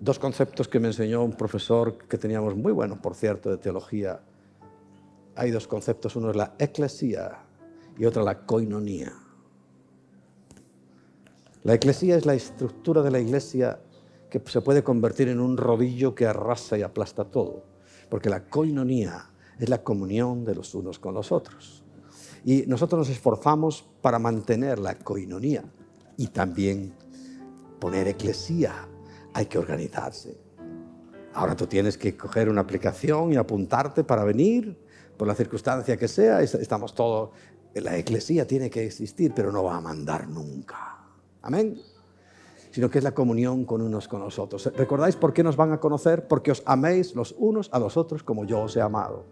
Dos conceptos que me enseñó un profesor que teníamos muy bueno, por cierto, de teología, hay dos conceptos. Uno es la eclesía y otro la koinonía. La eclesía es la estructura de la iglesia que se puede convertir en un rodillo que arrasa y aplasta todo. Porque la koinonía es la comunión de los unos con los otros. Y nosotros nos esforzamos para mantener la koinonía y también poner eclesía. Hay que organizarse. Ahora tú tienes que coger una aplicación y apuntarte para venir, por la circunstancia que sea. Estamos todos... La eclesía tiene que existir, pero no va a mandar nunca. Amén. Sino que es la comunión con unos con los otros. ¿Recordáis por qué nos van a conocer? Porque os améis los unos a los otros como yo os he amado.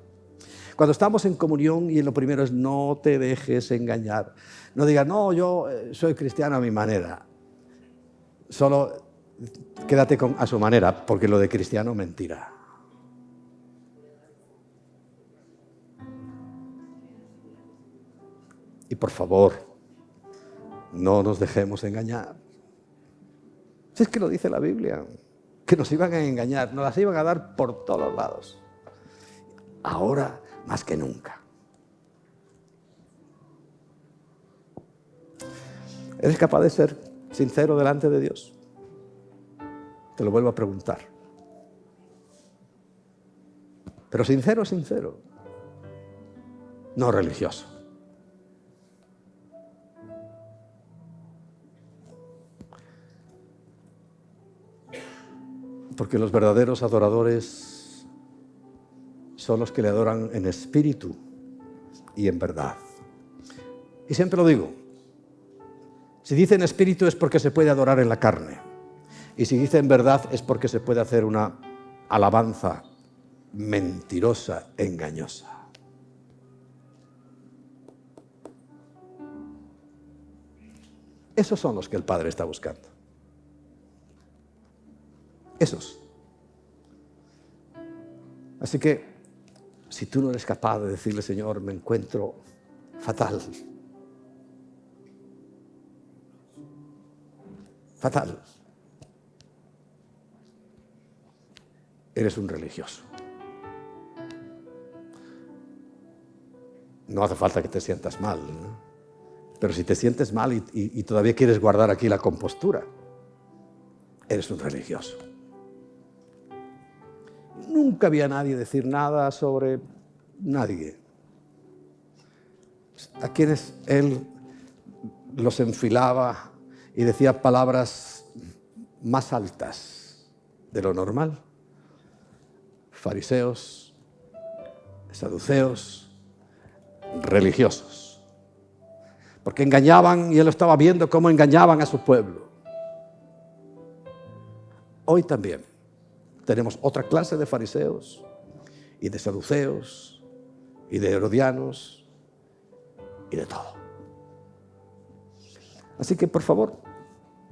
Cuando estamos en comunión, y lo primero es no te dejes engañar. No digas, no, yo soy cristiano a mi manera. Solo quédate a su manera, porque lo de cristiano es mentira. Y por favor, no nos dejemos engañar. Si es que lo dice la Biblia, que nos iban a engañar, nos las iban a dar por todos lados. Ahora más que nunca. ¿Eres capaz de ser sincero delante de Dios? Te lo vuelvo a preguntar. Pero sincero, sincero. No religioso. Porque los verdaderos adoradores son los que le adoran en espíritu y en verdad. Y siempre lo digo, si dice en espíritu es porque se puede adorar en la carne. Y si dice en verdad es porque se puede hacer una alabanza mentirosa, engañosa. Esos son los que el Padre está buscando. Esos. Así que, si tú no eres capaz de decirle, Señor, me encuentro fatal. Fatal. Eres un religioso. No hace falta que te sientas mal, ¿no? Pero si te sientes mal y todavía quieres guardar aquí la compostura, eres un religioso. Nunca vi a nadie decir nada sobre nadie. A quienes él los enfilaba y decía palabras más altas de lo normal. Fariseos, saduceos, religiosos. Porque engañaban, y él estaba viendo cómo engañaban a su pueblo. Hoy también tenemos otra clase de fariseos y de saduceos y de herodianos y de todo. Así que, por favor,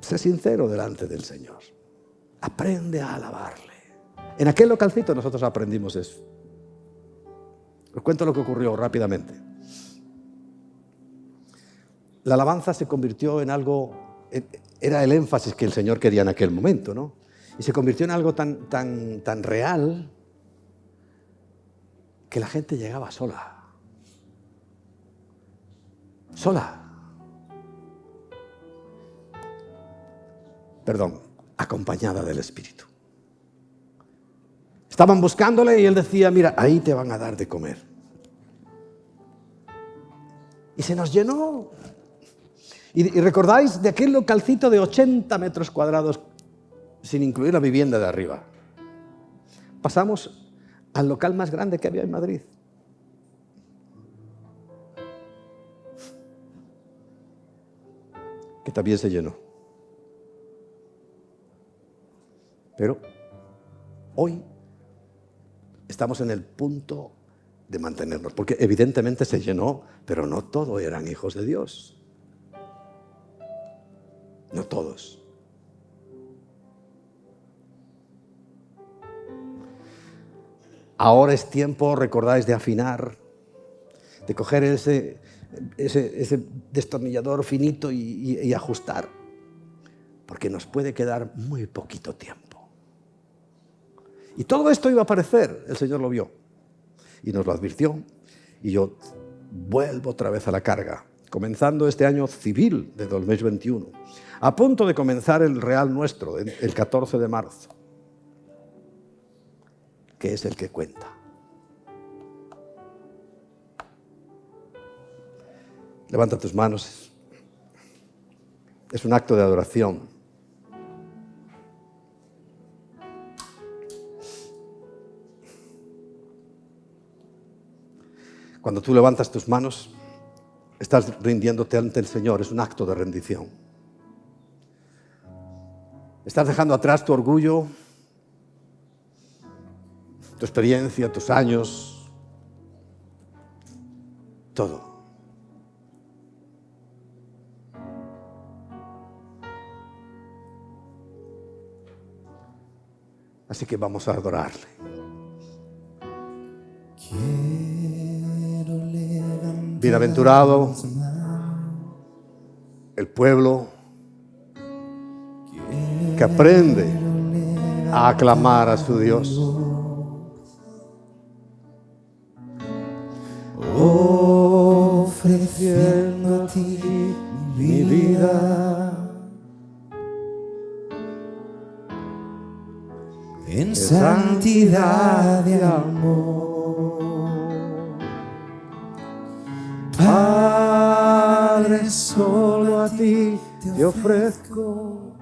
sé sincero delante del Señor. Aprende a alabarle. En aquel localcito nosotros aprendimos eso. Os cuento lo que ocurrió rápidamente. La alabanza se convirtió en algo, era el énfasis que el Señor quería en aquel momento, ¿no? Y se convirtió en algo tan real que la gente llegaba sola. Sola. Perdón, acompañada del Espíritu. Estaban buscándole y él decía, mira, ahí te van a dar de comer. Y se nos llenó. Y recordáis de aquel localcito de 80 metros cuadrados, sin incluir la vivienda de arriba. Pasamos al local más grande que había en Madrid. Que también se llenó. Pero hoy estamos en el punto de mantenernos, porque evidentemente se llenó, pero no todos eran hijos de Dios. No todos. Ahora es tiempo, recordáis, de afinar, de coger ese destornillador finito y ajustar, porque nos puede quedar muy poquito tiempo. Y todo esto iba a aparecer, el Señor lo vio y nos lo advirtió. y yo vuelvo otra vez a la carga, comenzando este año civil de 2021, a punto de comenzar el real nuestro, el 14 de marzo, que es el que cuenta. Levanta tus manos. Es un acto de adoración. Cuando tú levantas tus manos, estás rindiéndote ante el Señor. Es un acto de rendición. Estás dejando atrás tu orgullo, tu experiencia, tus años, todo. Así que vamos a adorarle. Bienaventurado el pueblo que aprende a aclamar a su Dios. Ofreciendo a ti mi vida en santidad de amor. Padre, solo a ti te ofrezco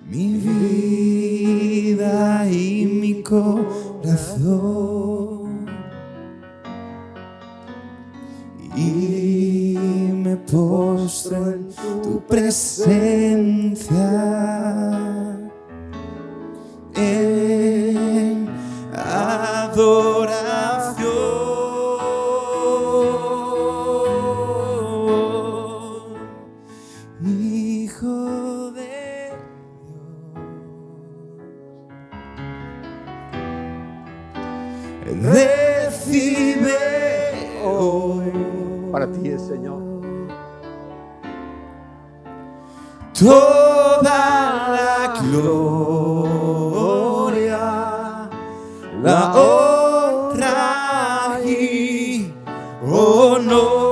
mi vida y mi corazón, y me postro en tu presencia en adoración. Hijo de Dios, recibe hoy para ti, Señor, toda la gloria, la honra y honor.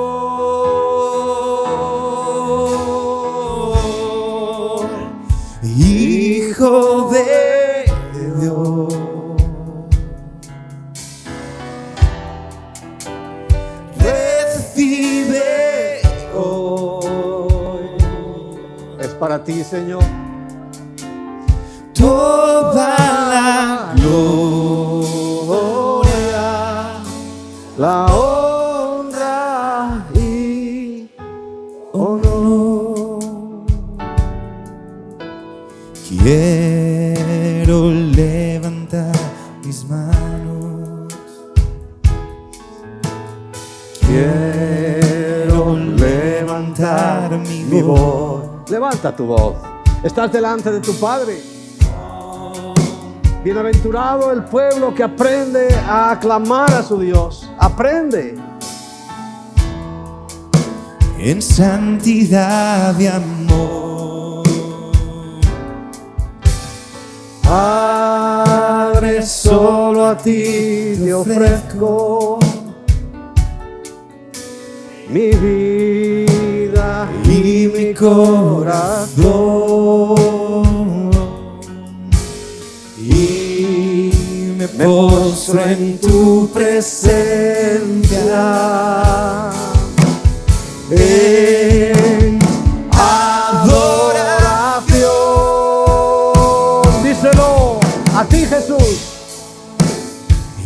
Hijo de Dios, recibe hoy. Es para ti, Señor, toda la gloria, la honra y honor. Quiero levantar mis manos, quiero levantar mi voz. Levanta tu voz. Estás delante de tu Padre. Bienaventurado el pueblo que aprende a aclamar a su Dios. Aprende en santidad de amor. Padre, solo a ti te ofrezco mi vida y mi corazón, y me postro en tu presencia en adoración. Díselo a ti, Jesús.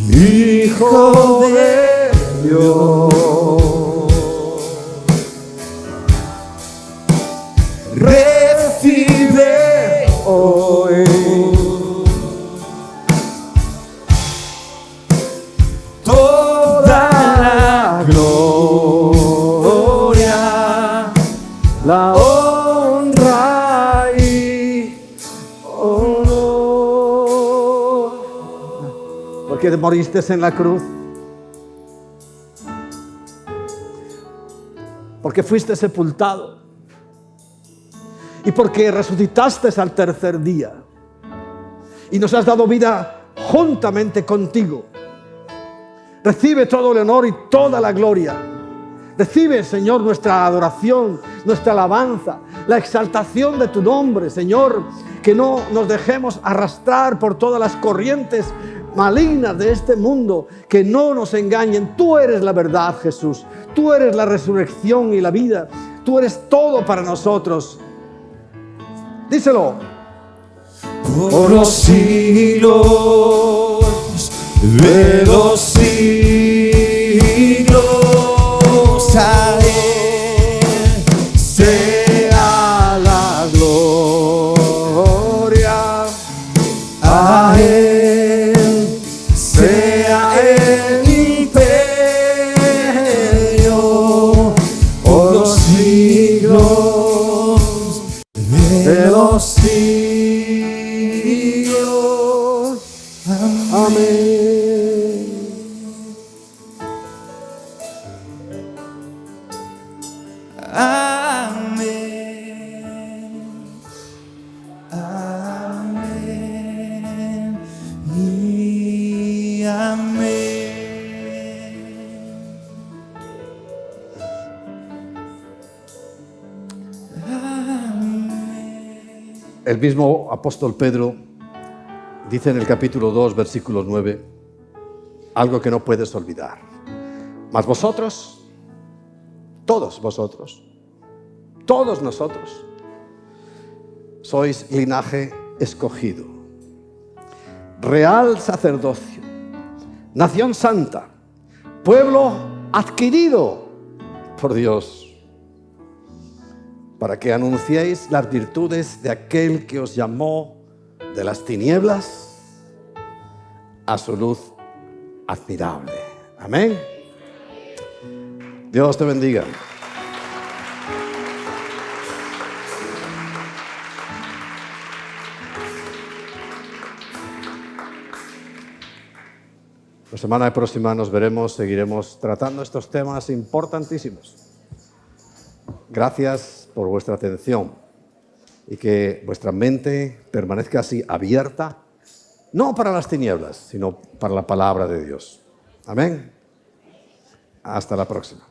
Hijo de Dios, recibe hoy toda la gloria, la honra y honor. Porque moriste en la cruz, porque fuiste sepultado y porque resucitaste al tercer día y nos has dado vida juntamente contigo. Recibe todo el honor y toda la gloria. Recibe, Señor, nuestra adoración, nuestra alabanza, la exaltación de tu nombre, Señor. Que no nos dejemos arrastrar por todas las corrientes malignas de este mundo, que no nos engañen. Tú eres la verdad, Jesús. Tú eres la resurrección y la vida. Tú eres todo para nosotros. Díselo. Por los siglos de los siglos, a Él sea la gloria, a Él sea el imperio, por los siglos de los siglos. Amén. Amén. Amén. Y amén. Amén. El mismo apóstol Pedro dice en el capítulo 2, versículo 9, algo que no puedes olvidar. Mas vosotros, todos vosotros, todos nosotros, sois linaje escogido, real sacerdocio, nación santa, pueblo adquirido por Dios, para que anunciéis las virtudes de aquel que os llamó de las tinieblas a su luz admirable. Amén. Dios te bendiga. La semana próxima nos veremos, seguiremos tratando estos temas importantísimos. Gracias por vuestra atención y que vuestra mente permanezca así abierta, no para las tinieblas, sino para la palabra de Dios. Amén. Hasta la próxima.